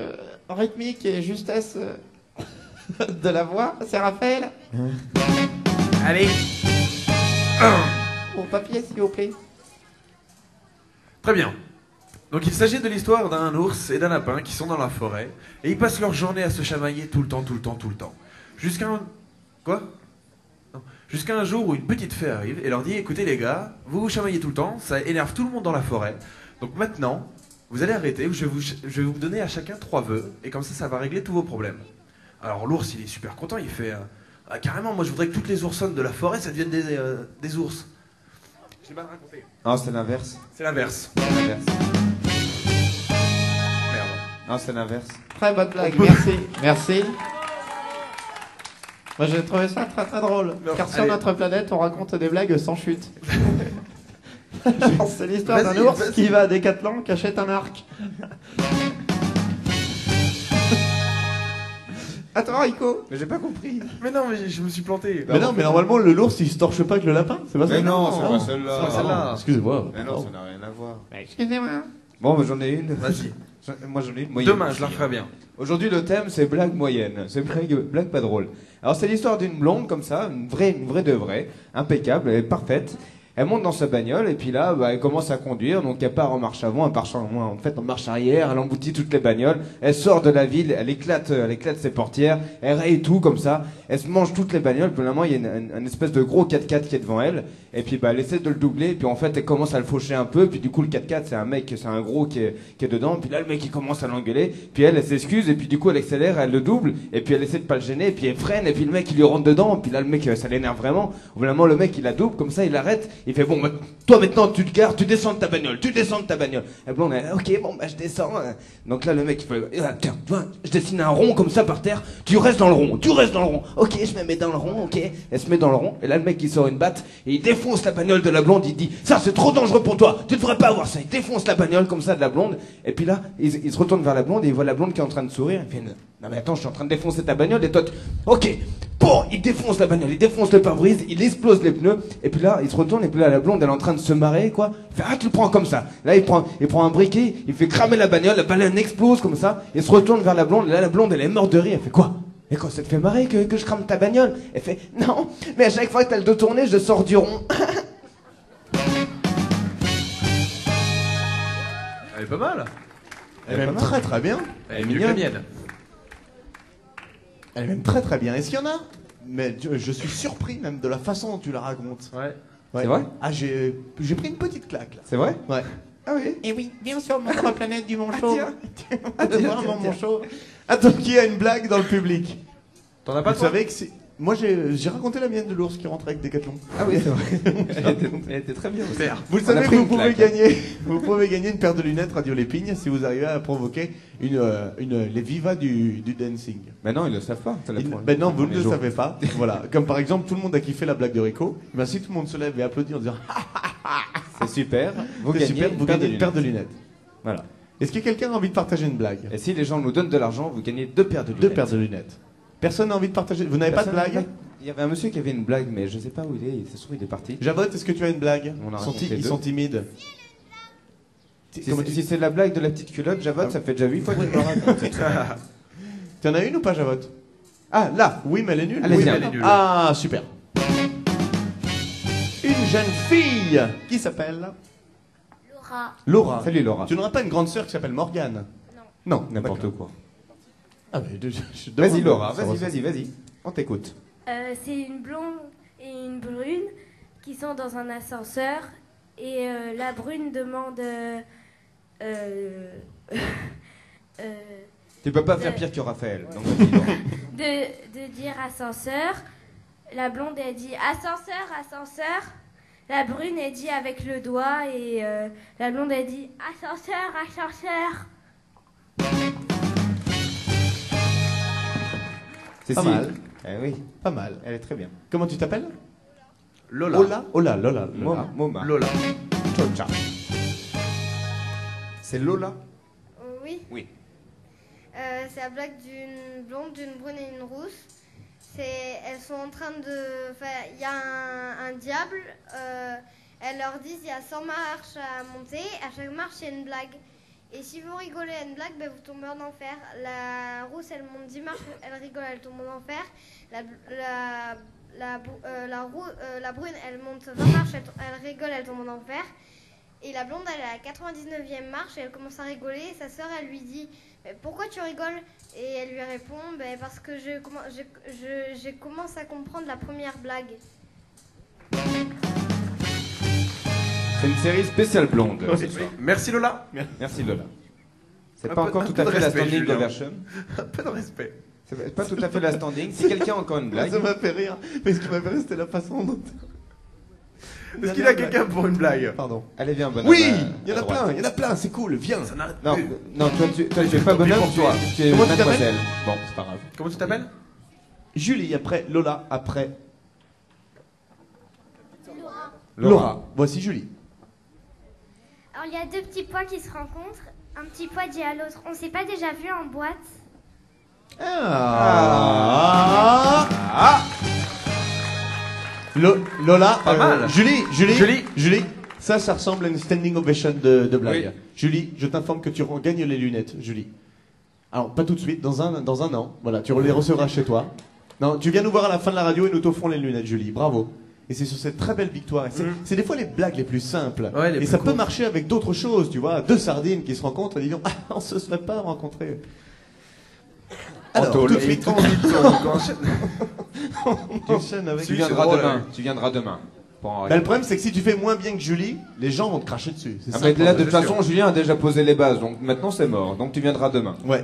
S10: rythmique et justesse de la voix. C'est Raphaël.
S2: Allez.
S10: Au papier, s'il vous plaît.
S2: Très bien. Donc il s'agit de l'histoire d'un ours et d'un lapin qui sont dans la forêt et ils passent leur journée à se chamailler tout le temps. Jusqu'à un... Quoi? Non. Jusqu'à un jour où une petite fée arrive et leur dit: écoutez les gars, vous vous chamaillez tout le temps, ça énerve tout le monde dans la forêt. Donc maintenant, vous allez arrêter, je vais vous donner à chacun 3 vœux et comme ça va régler tous vos problèmes. Alors l'ours il est super content, il fait ah, carrément, moi je voudrais que toutes les oursonnes de la forêt ça devienne des ours. Je l'ai mal raconté.
S3: Non, c'est l'inverse.
S2: C'est l'inverse.
S3: C'est l'inverse.
S2: Merde.
S3: Non, c'est l'inverse.
S10: Très bonne blague, merci. Merci. Moi j'ai trouvé ça très très drôle.
S2: Non,
S10: Car sur
S2: allez.
S10: notre planète, on raconte des blagues sans chute. Alors, c'est l'histoire d'un
S2: Vas-y,
S10: ours
S2: vas-y.
S10: qui va à Décathlon, qui achète un arc. Attends, Rico.
S3: Mais j'ai pas compris.
S2: Mais non, mais je me suis planté.
S1: Mais non, mais normalement, le l'ours, il se torche pas avec le lapin. C'est pas ça?
S3: Mais non, c'est pas
S2: C'est
S3: celle-là.
S2: pas celle-là.
S1: Excusez-moi.
S3: Mais non, ça n'a rien à voir.
S10: Excusez-moi.
S3: Bon, bah, j'en ai une.
S2: Vas-y.
S3: Moi, j'en ai une moyenne.
S2: Demain, je la referai bien.
S3: Aujourd'hui, le thème, c'est blague moyenne. C'est blague pas drôle. Alors, c'est l'histoire d'une blonde comme ça, une vraie de vraie, impeccable, elle est parfaite. Elle monte dans sa bagnole et puis là, bah, elle commence à conduire. Donc, elle part en marche avant, en fait en marche arrière. Elle emboutit toutes les bagnoles. Elle sort de la ville, elle éclate ses portières. Elle raye tout comme ça. Elle se mange toutes les bagnoles. Puis finalement, il y a une espèce de gros 4x4 qui est devant elle. Et puis, bah, elle essaie de le doubler. Et puis, en fait, elle commence à le faucher un peu. Puis, du coup, le 4x4, c'est un gros qui est dedans. Puis là, le mec, il commence à l'engueuler. Puis elle s'excuse. Et puis, du coup, elle accélère, elle le double. Et puis, elle essaie de pas le gêner. Et puis, elle freine. Et puis, le mec, il lui rentre dedans. Puis là, le mec, ça l'énerve vraiment. Vraiment, le mec, il la double. Comme ça, il l'arrête. Il fait, bon, bah, toi, maintenant, tu te gares, tu descends de ta bagnole. Et blonde, ok, bon, bah, je descends. Donc là, le mec, il fait, tiens, tu vois, je dessine un rond comme ça par terre. Tu restes dans le rond. Ok, je me mets dans le rond, ok. Elle se met dans le rond. Et là, le mec, il sort une batte. Et il défonce la bagnole de la blonde. Il dit, ça, c'est trop dangereux pour toi. Tu devrais pas avoir ça. Il défonce la bagnole comme ça de la blonde. Et puis là, il se retourne vers la blonde et il voit la blonde qui est en train de sourire. Il fait, non, mais attends, je suis en train de défoncer ta bagnole. Et toi, ok. Bon, il défonce la bagnole, il défonce le pare-brise, il explose les pneus, et puis là, il se retourne, et puis là, la blonde, elle est en train de se marrer, quoi. Il fait, ah, tu le prends comme ça. Là, il prend un briquet, il fait cramer la bagnole explose comme ça, il se retourne vers la blonde, et là, la blonde, elle est morte de rire, elle fait quoi? Et quand ça te fait marrer que je crame ta bagnole? Elle fait, non, mais à chaque fois que t'as le dos tourné, je sors du rond.
S2: Elle est pas mal.
S1: Elle est même très très bien.
S2: Elle est mieux que la mienne.
S1: Elle est même très très bien. Est-ce qu'il y en a? Mais je suis surpris même de la façon dont tu la racontes.
S2: Ouais.
S3: C'est vrai?
S1: Ah, j'ai pris une petite claque là.
S3: C'est vrai?
S1: Ouais.
S3: Ah oui?
S10: Et oui, bien sûr, notre planète du Manchot.
S1: Vraiment mon show. Attends, qui a une blague dans le public?
S2: T'en as pas,
S1: Vous
S2: toi?
S1: savez que c'est... Moi, j'ai raconté la mienne de l'ours qui rentrait avec Décathlon.
S3: Ah oui, c'est vrai. Elle était très bien aussi.
S1: Vous le
S3: On a
S1: savez
S3: pris
S1: que
S3: une claque.
S1: vous pouvez gagner une paire de lunettes Radio Lépigne si vous arrivez à provoquer les vivas du dancing.
S3: Mais non, ils le savent pas.
S1: Ben non, vous ne le savez pas. Voilà. Comme par exemple, tout le monde a kiffé la blague de Rico. Ben, si tout le monde se lève et applaudit en disant
S3: c'est super, vous
S1: c'est
S3: gagnez,
S1: super, vous gagnez une paire de lunettes.
S3: Voilà.
S1: Est-ce que quelqu'un a envie de partager une blague?
S3: Et si les gens nous donnent de l'argent, vous gagnez 2 paires de lunettes.
S1: 2 paires de lunettes. Personne n'a envie de partager. Vous n'avez pas de blague?
S3: Il y avait un monsieur qui avait une blague, mais je sais pas où il est. Ça se trouve, il est parti.
S1: Javotte, est-ce que tu as une blague?
S3: On a
S1: Ils
S3: raconté
S1: ils
S3: deux.
S1: sont timides.
S3: Si c'est la blague de la petite culotte, Javotte, ça fait déjà 8 fois qu'il me la raconte.
S1: Tu en as une ou pas, Javotte? Ah, là. Oui, mais elle est nulle.
S3: Allez,
S1: Oui,
S3: viens.
S1: mais elle est nulle. Ah, super. Une jeune fille qui s'appelle
S7: Laura.
S1: Laura.
S3: Salut Laura.
S1: Tu n'auras pas une grande sœur qui s'appelle Morgane? Non.
S3: N'importe
S1: d'accord.
S3: quoi.
S1: Ah, mais je demande-
S3: Vas-y Laura,
S1: ça ressemble.
S3: vas-y. On t'écoute.
S11: C'est une blonde et une brune qui sont dans un ascenseur et la brune demande
S3: Tu peux pas faire pire que Raphaël. Donc vas-y Laura.
S11: de dire ascenseur. La blonde elle dit ascenseur, ascenseur. La brune elle dit avec le doigt et la blonde elle dit ascenseur, ascenseur.
S3: C'est
S1: Pas
S3: si.
S1: mal.
S3: Eh oui,
S1: Pas mal.
S3: elle est très bien.
S1: Comment tu t'appelles?
S2: Lola.
S1: Lola.
S3: Moma.
S2: Lola.
S3: Chocha. C'est Lola?
S12: Oui.
S3: Oui.
S12: C'est la blague d'une blonde, d'une brune et une rousse. Elles sont en train de... Enfin, il y a un diable. Elles leur disent il y a 100 marches à monter. À chaque marche, il y a une blague. Et si vous rigolez à une blague, ben, vous tombez en enfer. La rousse, elle monte 10 marches, elle rigole, elle tombe en enfer. La brune, elle monte 20 marches, elle rigole, elle tombe en enfer. Et la blonde, elle est à la 99e marche et elle commence à rigoler. Et sa sœur, elle lui dit « Pourquoi tu rigoles ?» Et elle lui répond « Parce que je commence à comprendre la première blague. »
S3: C'est une série spéciale blonde. ce soir.
S2: Merci Lola.
S3: Merci Lola. C'est
S2: Un
S3: pas
S2: peu-
S3: encore
S2: un
S3: tout
S2: peu
S3: à
S2: de
S3: fait la
S2: respect,
S3: standing
S2: Julien.
S3: ovation.
S2: Un peu de respect.
S3: C'est pas tout à fait la standing. Si quelqu'un a encore une blague.
S1: Ça m'a fait rire. Mais ce qui m'a fait rire, c'était la façon dont...
S2: Est-ce qu'il y a quelqu'un pour une blague?
S1: Pardon.
S3: Allez, viens, bonhomme.
S1: Oui,
S3: à
S1: il y en a
S3: droite.
S1: plein, c'est cool, viens.
S2: Ça n'arrête
S3: Non,
S2: plus.
S3: non, toi tu es pas
S2: Tant pis
S3: bonhomme,
S2: pour toi.
S3: tu es
S1: Comment tu t'appelles
S3: mademoiselle. Bon, c'est pas grave.
S2: Comment tu t'appelles?
S1: Julie, après Lola, après
S7: Laura.
S1: Laura. Voici Julie.
S11: Alors il y a deux petits pois qui se rencontrent. Un petit pois dit à l'autre on s'est pas déjà vu en boîte?
S1: Lola,
S2: Pas mal.
S1: Julie, ça ressemble à une standing ovation de blague.
S3: Oui.
S1: Julie, je t'informe que tu gagnes les lunettes, Julie. Alors, pas tout de suite, dans un an. Voilà, tu les recevras chez toi. Non, tu viens nous voir à la fin de la radio et nous t'offrons les lunettes, Julie. Bravo. Et c'est sur cette très belle victoire. Et c'est des fois les blagues les plus simples.
S2: Ouais, les
S1: et
S2: plus
S1: ça peut
S2: courtes.
S1: marcher avec d'autres choses, tu vois. Deux sardines qui se rencontrent et disent ah, on se serait pas rencontrés. Alors, tout de suite, on enchaîne avec.
S3: Tu viendras demain. Tu viendras demain.
S1: Bah, le problème, c'est que si tu fais moins bien que Julie, les gens vont te cracher dessus. C'est
S3: Ah,
S1: simple.
S3: mais là, de toute façon, Julien a déjà posé les bases, donc maintenant c'est mort. Donc tu viendras demain.
S1: Ouais,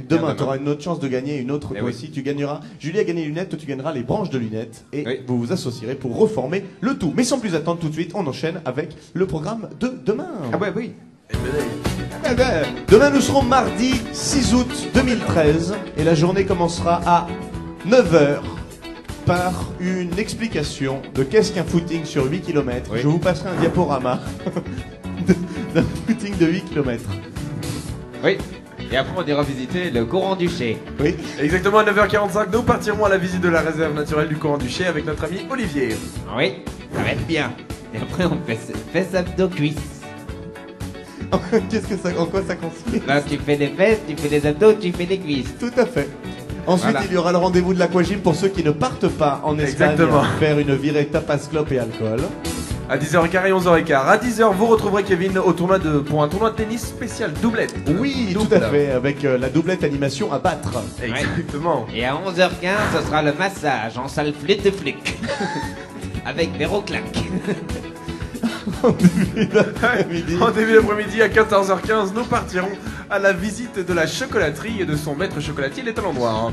S1: demain, tu auras une autre chance de gagner, une autre.
S3: Eh
S1: Toi
S3: oui.
S1: aussi, tu gagneras. Julie a gagné les lunettes, toi, tu gagneras les branches de lunettes. Et vous vous associerez pour reformer le tout. Mais sans plus attendre, tout de suite, on enchaîne avec le programme de demain.
S3: Ah ouais, oui.
S1: Eh ben, demain, nous serons mardi 6 août 2013. Et la journée commencera à 9h. Par une explication de qu'est-ce qu'un footing sur 8 km. Je vous passerai un diaporama d'un footing de 8 km.
S3: Oui. Et après, on ira visiter le Coran-Duché.
S1: Oui.
S2: Exactement à 9h45, nous partirons à la visite de la réserve naturelle du Coran-Duché avec notre ami Olivier.
S9: Oui, ça va être bien. Et après, on fait abdos cuisses.
S1: Qu'est-ce que ça, en quoi ça consiste?
S9: Là, tu fais des fesses, tu fais des abdos, tu fais des cuisses.
S1: Tout à fait. Ensuite,
S9: Voilà.
S1: il y aura le rendez-vous de l'aquagym pour ceux qui ne partent pas en Espagne.
S2: Exactement.
S1: Faire une virée tapas, clope et alcool.
S2: À 10h15 et 11h15. À 10h, vous retrouverez Kevin pour un tournoi de tennis spécial doublette.
S1: Oui,
S2: Double.
S1: tout à fait, avec la doublette animation à battre.
S2: Exactement.
S9: Et à 11h15, ce sera le massage en salle flûte de flic. Avec Véroclac.
S2: En début d'après-midi, à 14h15, nous partirons à la visite de la chocolaterie et de son maître chocolatier, l'étalon noir.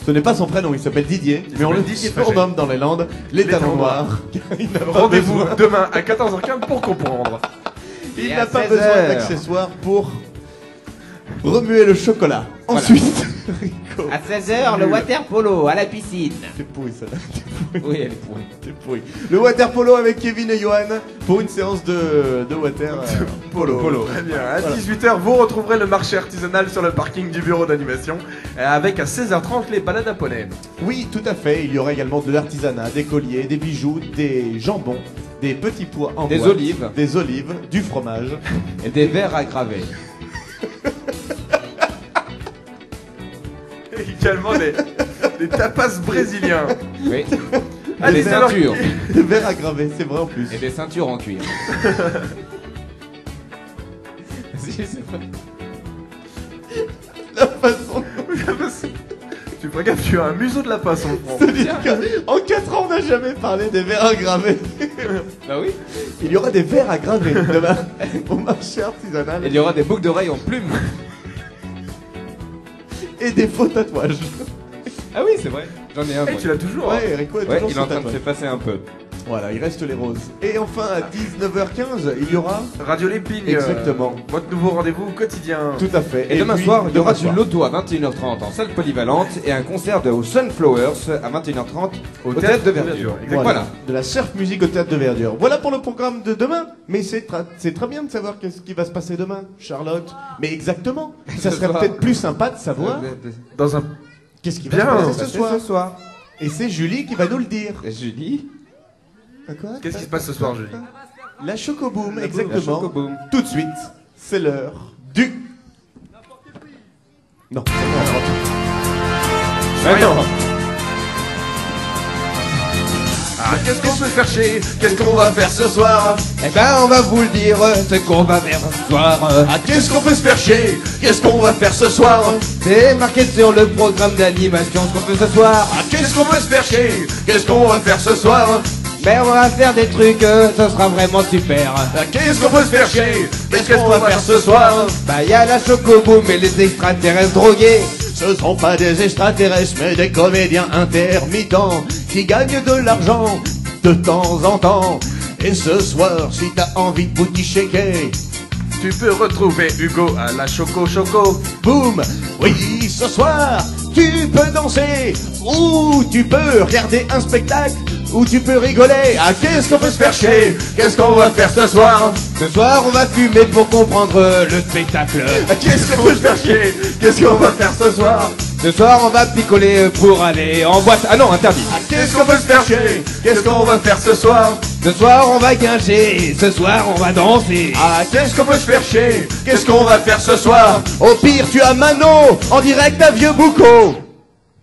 S1: Ce n'est pas son prénom, il s'appelle Didier, mais on le
S2: Didier
S1: surnomme dans les Landes l'étalon noir. Il n'a pas
S2: Rendez-vous
S1: besoin-
S2: demain à 14h15 pour comprendre.
S1: Il
S9: Et
S1: n'a
S9: à
S1: pas
S9: 16
S1: besoin
S9: heures.
S1: d'accessoires pour remuer le chocolat.
S9: Voilà.
S1: Ensuite,
S9: À 16h, le water polo à la piscine.
S1: c'est pourri ça.
S9: Oui, elle est pourrie.
S1: C'est pourri. Le water polo avec Kevin et Johan pour une séance de water polo.
S2: Très bien. À
S1: Voilà.
S2: 18h, vous retrouverez le marché artisanal sur le parking du bureau d'animation. Avec à 16h30 les balades à poney.
S1: Oui, tout à fait. Il y aura également de l'artisanat, des colliers, des bijoux, des jambons, des petits pois en
S3: Des
S1: boîte,
S3: olives.
S1: des olives, du fromage.
S3: Et des verres à graver.
S2: Et également des tapas brésiliens.
S3: Oui.
S2: À
S3: Et des
S2: 19h15.
S3: ceintures.
S1: Des verres à graver, c'est vrai en plus.
S3: Et des ceintures en cuir. Si, c'est vrai.
S1: La façon.
S2: Tu fais gaffe, tu as un museau de lapin sur le front.
S1: C'est-à-dire qu'en 4 ans, on n'a jamais parlé des verres à graver.
S3: Bah oui.
S1: Il y aura des verres à graver demain au marché artisanal.
S3: Et il y aura des boucles d'oreilles en plumes.
S1: Et des faux tatouages.
S3: Ah oui, c'est vrai. J'en ai un.
S2: Eh,
S3: moi.
S2: tu l'as toujours. hein.
S1: Ouais, Rico est
S3: Ouais,
S1: toujours
S3: il est
S1: son
S3: en train de
S1: tatouage.
S3: se passer un peu.
S1: Voilà, il reste les roses. Et enfin, à 19h15, il y aura...
S2: Radio Lépigne.
S1: Exactement.
S2: Votre nouveau rendez-vous quotidien.
S1: Tout à fait.
S3: Et demain
S1: puis,
S3: soir, il y aura
S1: demain
S3: du
S1: soir.
S3: loto à 21h30 en salle polyvalente et un concert de Sunflowers à 21h30 au théâtre de Verdure.
S1: Voilà. De la surf musique au théâtre de Verdure. Voilà pour le programme de demain. Mais c'est très bien de savoir qu'est-ce qui va se passer demain, Charlotte. Mais exactement. Ça serait
S3: soir.
S1: peut-être plus sympa de savoir
S2: Dans un.
S1: qu'est-ce qui va
S2: Bien.
S1: se passer ce soir. Et c'est Julie qui va nous le dire.
S3: Et Julie,
S1: Quoi
S2: Qu'est-ce qui se passe ce soir, Julie?
S1: La Chocoboom,
S3: la
S1: exactement.
S3: Chocoboom.
S1: Tout de suite, c'est l'heure du... Non.
S3: Attends.
S2: Ah, qu'est-ce qu'on peut faire chier? Qu'est-ce qu'on va faire ce soir?
S3: Eh ben, on va vous le dire, ce qu'on va faire ce soir.
S1: Ah, qu'est-ce qu'on peut se faire chier? Qu'est-ce qu'on va faire ce soir?
S3: C'est marqué sur le programme d'animation ce qu'on fait ce soir.
S1: Ah, qu'est-ce qu'on peut se faire chier? Qu'est-ce qu'on va faire ce soir?
S3: Ben, on va faire des trucs, ce sera vraiment super.
S1: Ah, qu'est-ce qu'on peut se faire chier? Qu'est-ce qu'on va faire ce soir?
S3: Bah, y a la Chocoboom et les extraterrestres drogués.
S1: Ce sont pas des extraterrestres, mais des comédiens intermittents qui gagnent de l'argent de temps en temps. Et ce soir, si t'as envie de booty shaker,
S2: Tu peux retrouver Hugo à la Choco Choco.
S1: boum, oui, ce soir, tu peux danser, ou tu peux regarder un spectacle, ou tu peux rigoler. Ah, qu'est-ce qu'on peut se faire chier? Qu'est-ce qu'on va faire ce soir?
S3: Ce soir, on va fumer pour comprendre le spectacle.
S1: Ah, qu'est-ce qu'on peut se faire chier? Qu'est-ce qu'on va faire ce soir?
S3: Ce soir, on va picoler pour aller en boîte. Ah non, interdit.
S2: Qu'est-ce qu'on veut se faire chier? Qu'est-ce qu'on va faire ce soir?
S3: Ce soir, on va guinger. Ce soir, on va danser.
S1: Ah,
S2: Qu'est-ce qu'on peut se faire chier? Qu'est-ce qu'on va faire ce soir?
S1: au pire, tu as Mano en direct à Vieux-Boucau.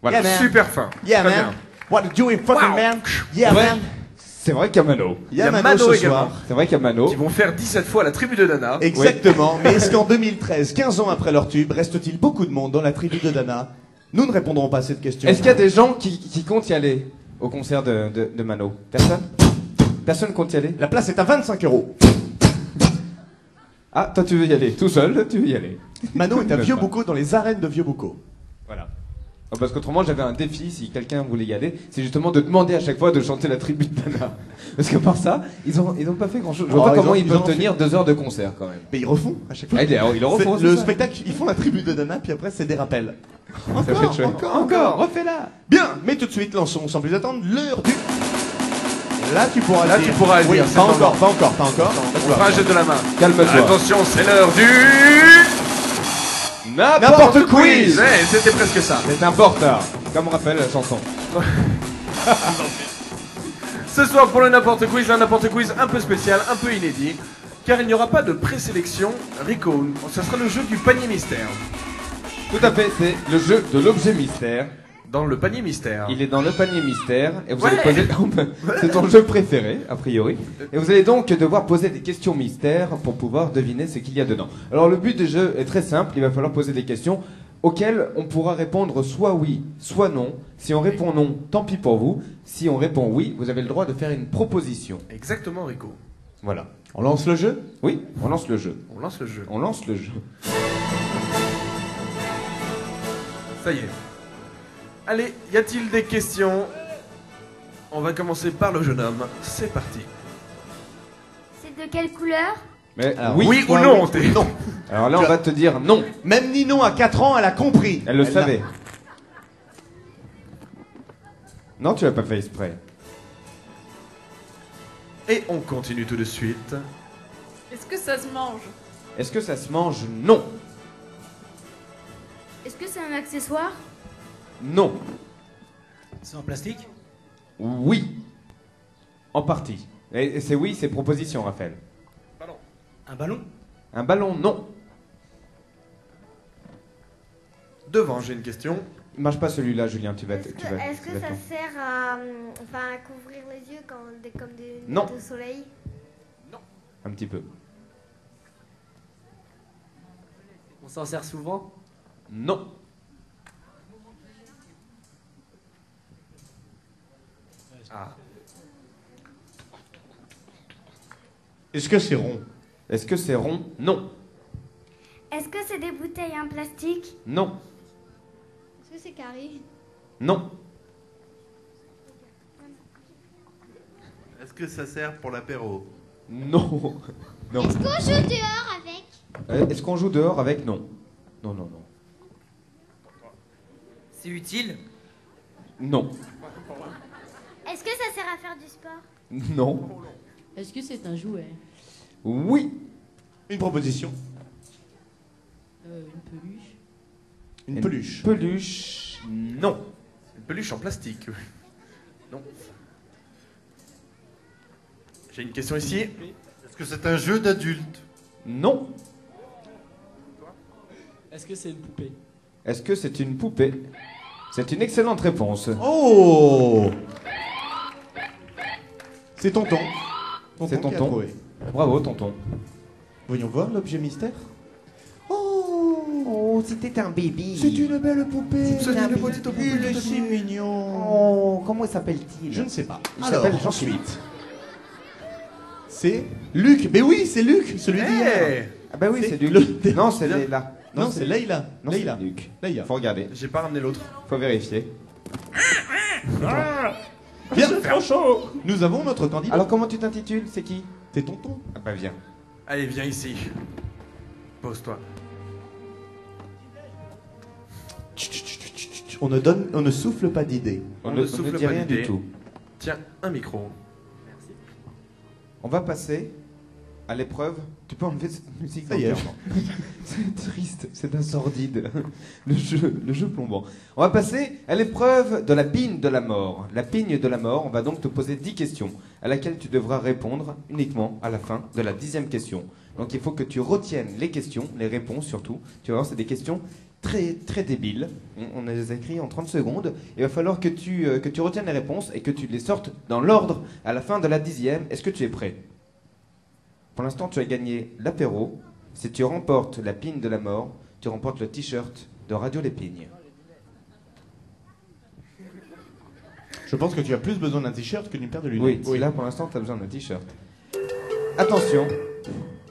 S3: Voilà.
S1: Yeah, man.
S2: Super fin.
S1: Yeah,
S2: Très
S1: man.
S2: bien.
S1: What you doing, fucking
S2: Wow.
S1: man? Yeah,
S3: Ouais.
S1: man.
S3: C'est vrai qu'il y a Mano.
S1: Il y a Mano
S2: Mano
S1: ce
S2: également.
S1: soir.
S3: C'est vrai qu'il y a Mano.
S2: Qui vont faire 17 fois la tribu de Dana.
S1: Exactement. Mais est-ce qu'en 2013, 15 ans après leur tube, reste-t-il beaucoup de monde dans la tribu de Dana? Nous ne répondrons pas à cette question.
S3: Est-ce qu'il y a des gens qui comptent y aller au concert de Mano? Personne? Personne compte y aller?
S1: La place est à 25 €.
S3: Ah, toi tu veux y aller? Tout seul, tu veux y aller?
S1: Mano est à
S3: Même
S1: Vieux-Boucau, dans les arènes de Vieux-Boucau.
S3: Voilà. Oh, parce qu'autrement, j'avais un défi, si quelqu'un voulait y aller, c'est justement de demander à chaque fois de chanter la tribu de Dana. Parce que par ça, ils ont pas fait grand chose. Je vois
S1: Oh,
S3: pas comment ils
S1: ils
S3: peuvent
S1: ont
S3: tenir 2 heures de concert quand même.
S1: Mais ils refont à chaque fois.
S3: Ah, ils le refont,
S1: C'est
S3: c'est
S1: le
S3: ça.
S1: spectacle, ils font la tribu de Dana, puis après c'est des rappels.
S3: Ça fait chouette. Encore, refais-la.
S1: Bien, mais tout de suite, lançons sans plus attendre l'heure du. Là, tu pourras
S2: Là,
S1: le dire.
S2: tu pourras le
S1: Oui,
S2: dire,
S1: pas
S2: c'est le
S1: encore,
S2: moment.
S1: pas encore, pas encore.
S2: On fera un jet de la main.
S3: Calme-toi.
S2: Attention, c'est l'heure du...
S3: N'importe quiz.
S2: Ouais, c'était presque ça.
S3: C'est un peu en retard, comme rappelle la chanson.
S2: Ce soir, pour le n'importe quiz, un n'importe quiz un peu spécial, un peu inédit, car il n'y aura pas de présélection. Rico, ce sera le jeu du panier mystère.
S3: Tout à fait, c'est le jeu de l'objet mystère.
S2: Dans le panier mystère.
S3: Il est dans le panier mystère et vous
S2: Ouais.
S3: allez poser. C'est ton jeu préféré, a priori. Et vous allez donc devoir poser des questions mystères pour pouvoir deviner ce qu'il y a dedans. Alors le but du jeu est très simple. Il va falloir poser des questions auxquelles on pourra répondre soit oui, soit non. Si on répond non, tant pis pour vous. Si on répond oui, vous avez le droit de faire une proposition.
S2: Exactement, Rico.
S3: Voilà.
S1: On lance le jeu?
S3: Oui, on lance le jeu.
S2: On lance le jeu.
S3: On lance le jeu.
S2: Ça y est. Allez, y a-t-il des questions? On va commencer par le jeune homme. C'est parti.
S11: C'est de quelle couleur?
S3: Mais
S1: Alors,
S2: oui ou
S1: soit
S2: non,
S1: oui,
S2: t'es-
S1: non.
S3: Alors là, on va te dire non.
S1: Même Ninon à 4 ans, elle a compris.
S3: Elle le
S1: l'a-
S3: savait. Non, tu l'as pas fait exprès.
S2: Et on continue tout de suite.
S6: Est-ce que ça se mange?
S3: Est-ce que ça se mange? Non.
S11: Est-ce que c'est un accessoire?
S3: Non.
S13: C'est en plastique?
S3: Oui. En partie. Et c'est oui, c'est proposition, Raphaël.
S13: Un ballon?
S3: Un ballon, non.
S2: Devant, j'ai une question.
S3: Il marche pas celui-là, Julien, tu vas...
S12: Est-ce que,
S3: tu vas-
S12: est-ce que
S3: tu vas
S12: ça
S3: attendre.
S12: sert à, enfin, à couvrir les yeux comme des
S3: Non.
S12: lunettes de soleil?
S3: Un petit peu.
S13: On s'en sert souvent?
S3: Non.
S2: Ah.
S1: Est-ce que c'est rond?
S3: Est-ce que c'est rond? Non.
S11: Est-ce que c'est des bouteilles en plastique?
S3: Non.
S12: Est-ce que c'est carré?
S3: Non.
S14: Est-ce que ça sert pour l'apéro?
S3: Non. Non.
S7: Est-ce qu'on joue dehors avec?
S3: Est-ce qu'on joue dehors avec? Non. Non, non, non.
S13: C'est utile?
S3: Non.
S7: Est-ce que ça sert à faire du sport?
S3: Non.
S15: Est-ce que c'est un jouet?
S3: Oui.
S1: Une proposition.
S15: Une peluche?
S1: Une peluche.
S3: Peluche, non.
S2: Une peluche en plastique. Non. J'ai une question ici.
S14: Est-ce que c'est un jeu d'adulte?
S3: Non.
S13: Est-ce que c'est une poupée?
S3: Est-ce que c'est une poupée? C'est une excellente réponse.
S1: Oh! C'est tonton.
S3: C'est
S1: qui a
S3: tonton.
S1: trouvé.
S3: Bravo, tonton.
S1: Voyons voir l'objet mystère.
S9: Oh, c'était un bébé.
S1: C'est une belle poupée.
S9: C'est une petite poupée.
S1: Il est si mignon.
S9: Oh, comment s'appelle-t-il?
S1: Je ne sais pas.
S9: Il
S1: Alors,
S9: s'appelle
S1: ensuite. C'est Luc. Mais oui, c'est Luc, celui d'hier.
S3: Ah bah oui, c'est Luc.
S1: le-
S3: Non, c'est Leïla.
S1: Non, c'est Leïla.
S3: Non, c'est
S1: Leïla.
S3: Luc.
S1: Leïla.
S3: Faut regarder.
S2: J'ai pas ramené l'autre.
S3: Faut vérifier.
S1: Bien. Nous avons notre candidat.
S3: Alors comment tu t'intitules? C'est qui?
S1: C'est tonton.
S3: Ah bah viens.
S2: Allez, viens ici. Pose-toi.
S1: On ne souffle pas d'idées.
S2: On ne souffle
S3: dit
S2: pas
S3: rien
S2: d'idée.
S3: du tout.
S2: Tiens, un micro.
S3: On va passer À l'épreuve, tu peux enlever cette musique.
S1: Ça y est.
S3: C'est triste, c'est un sordide. Le jeu plombant. On va passer à l'épreuve de la pigne de la mort. La pigne de la mort, on va donc te poser 10 questions à laquelle tu devras répondre uniquement à la fin de la 10e question. Donc il faut que tu retiennes les questions, les réponses surtout. Tu vas voir, c'est des questions très, très débiles. On les a écrites en 30 secondes. Il va falloir que tu retiennes les réponses et que tu les sortes dans l'ordre à la fin de la 10e. Est-ce que tu es prêt ? Pour l'instant, tu as gagné l'apéro. Si tu remportes la pigne de la mort, tu remportes le t-shirt de Radio Les Pignes.
S1: Je pense que tu as plus besoin d'un t-shirt que d'une paire de lunettes.
S3: Oui, là pour l'instant, tu as besoin d'un t-shirt. Attention,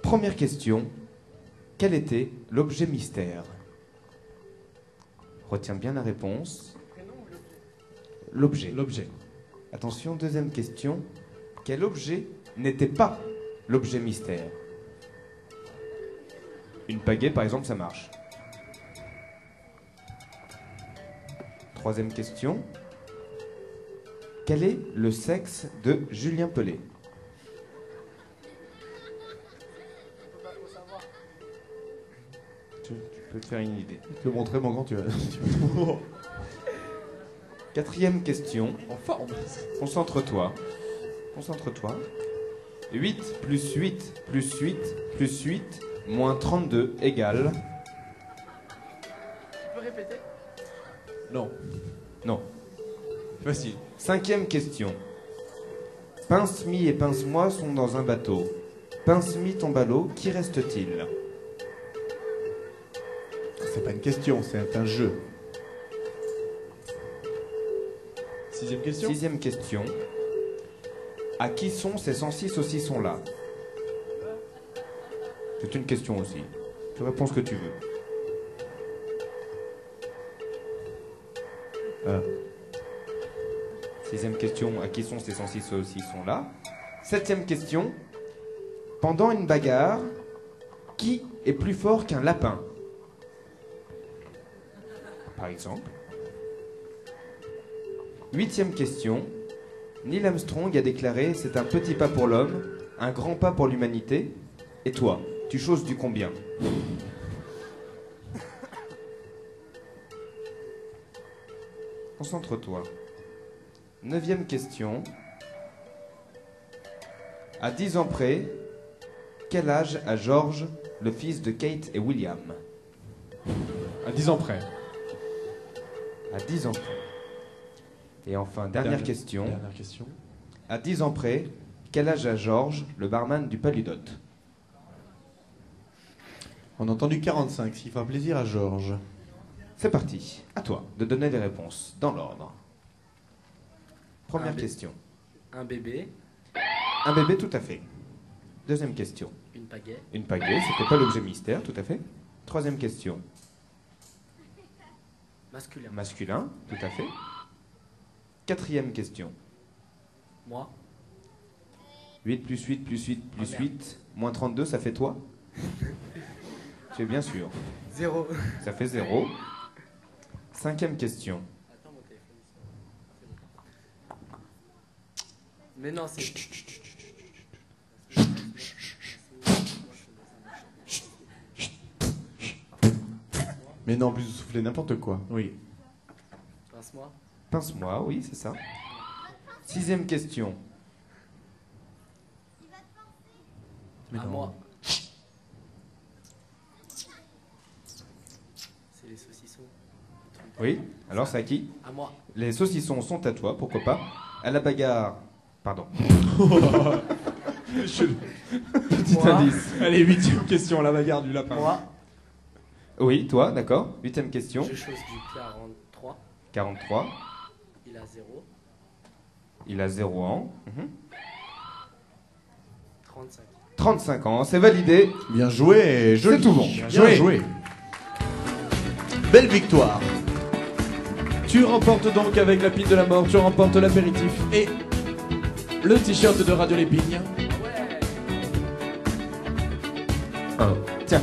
S3: première question. Quel était l'objet mystère ? Retiens bien la réponse. L'objet.
S1: L'objet.
S3: Attention, deuxième question. Quel objet n'était pas l'objet mystère ? Une pagaie, par exemple, ça marche. Troisième question. Quel est le sexe de Julien Pelé ? Tu peux te faire une idée.
S1: Je te le montrer, mon grand, tu vas...
S3: Quatrième question.
S1: En forme.
S3: Concentre-toi. Concentre-toi. 8 plus 8 plus 8 plus 8 moins 32 égale...
S13: Tu peux répéter ?
S1: Non.
S3: Non.
S1: Facile.
S3: Cinquième question. Pince-mi et pince-moi sont dans un bateau. Pince-mi tombe à l'eau, qui reste-t-il ?
S1: C'est pas une question, c'est un jeu. Sixième question.
S3: Sixième question. À qui sont ces 106 saucissons-là ? C'est une question aussi. Tu réponds ce que tu veux. Sixième question. À qui sont ces 106 saucissons-là ? Septième question. Pendant une bagarre, qui est plus fort qu'un lapin ? Par exemple. Huitième question. Neil Armstrong a déclaré « C'est un petit pas pour l'homme, un grand pas pour l'humanité. » Et toi, tu choses du combien ? Concentre-toi. Neuvième question. À 10 ans près, quel âge a George, le fils de Kate et William ?
S1: À 10 ans près.
S3: À 10 ans près. Et enfin, dernière question.
S1: Dernière question.
S3: À 10 ans près, quel âge a Georges, le barman du Paludot ?
S1: On a entendu 45, ce qui fera plaisir à Georges.
S3: C'est parti. À toi de donner les réponses dans l'ordre. Première question.
S13: Un bébé.
S3: Un bébé, tout à fait. Deuxième question.
S13: Une pagaie.
S3: Une pagaie, c'était pas l'objet mystère, tout à fait. Troisième question.
S13: Masculin.
S3: Masculin, tout à fait. Quatrième question.
S13: Moi.
S3: 8 plus 8 plus 8 plus 8 moins 32, ça fait toi ? Tu es bien sûr.
S13: 0.
S3: Ça fait 0. Cinquième question.
S13: Attends, mon téléphone. Mais non, c'est...
S1: Mais non, en plus vous soufflez n'importe quoi. Oui.
S13: Pince-moi.
S3: Pince-moi, oui, c'est ça. Sixième question.
S1: Mais
S13: À
S1: non.
S13: moi. C'est les saucissons.
S3: Oui, alors c'est à qui ?
S13: À moi.
S3: Les saucissons sont à toi, pourquoi pas. À la bagarre... Pardon. Petit
S13: Moi.
S3: indice.
S1: Allez, 8e question, la bagarre du lapin.
S13: Moi.
S3: Oui, toi, d'accord. 8e question.
S13: Je chose du 43.
S3: 43.
S13: Il a 0.
S3: Il a 0 ans.
S13: 35.
S3: 35 ans, c'est validé.
S1: Bien joué, joli.
S3: C'est tout bon.
S1: Bien joué. Belle victoire.
S2: Tu remportes donc avec la pile de la mort, tu remportes l'apéritif et le t-shirt de Radio Les Pignes.
S3: Tiens,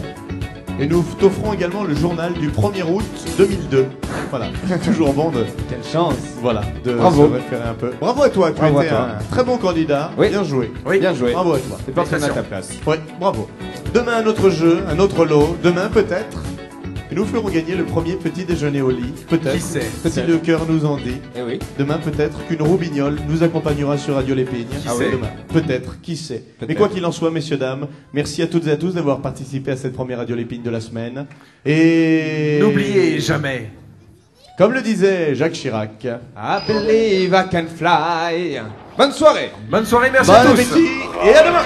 S1: Et nous t'offrons également le journal du 1er août 2002. Voilà, toujours bon de...
S3: Quelle chance.
S1: Voilà, de
S3: Bravo.
S1: se référer un peu. Bravo à toi, tu
S3: Bravo
S1: as été
S3: à toi.
S1: un très bon candidat.
S3: Oui.
S1: Bien joué.
S3: Oui. Bien joué.
S1: Bravo à toi.
S3: C'est personne à ta place.
S1: Oui, bravo. Demain, un autre jeu, un autre lot. Demain, peut-être, et nous ferons gagner le premier petit déjeuner au lit. Peut-être.
S2: Qui sait?
S1: Si le cœur nous en dit.
S3: Eh oui.
S1: Demain, peut-être qu'une roubignole nous accompagnera sur Radio Lépigne.
S2: Qui sait?
S1: Demain. Peut-être. Qui sait? Mais quoi qu'il en soit, messieurs, dames, merci à toutes et à tous d'avoir participé à cette première Radio Lépigne de la semaine. Et...
S2: N'oubliez jamais.
S1: Comme le disait Jacques Chirac.
S3: I believe I can fly. Bonne soirée.
S2: Bonne soirée, merci
S1: Bon
S2: à tous.
S1: appétit et à demain.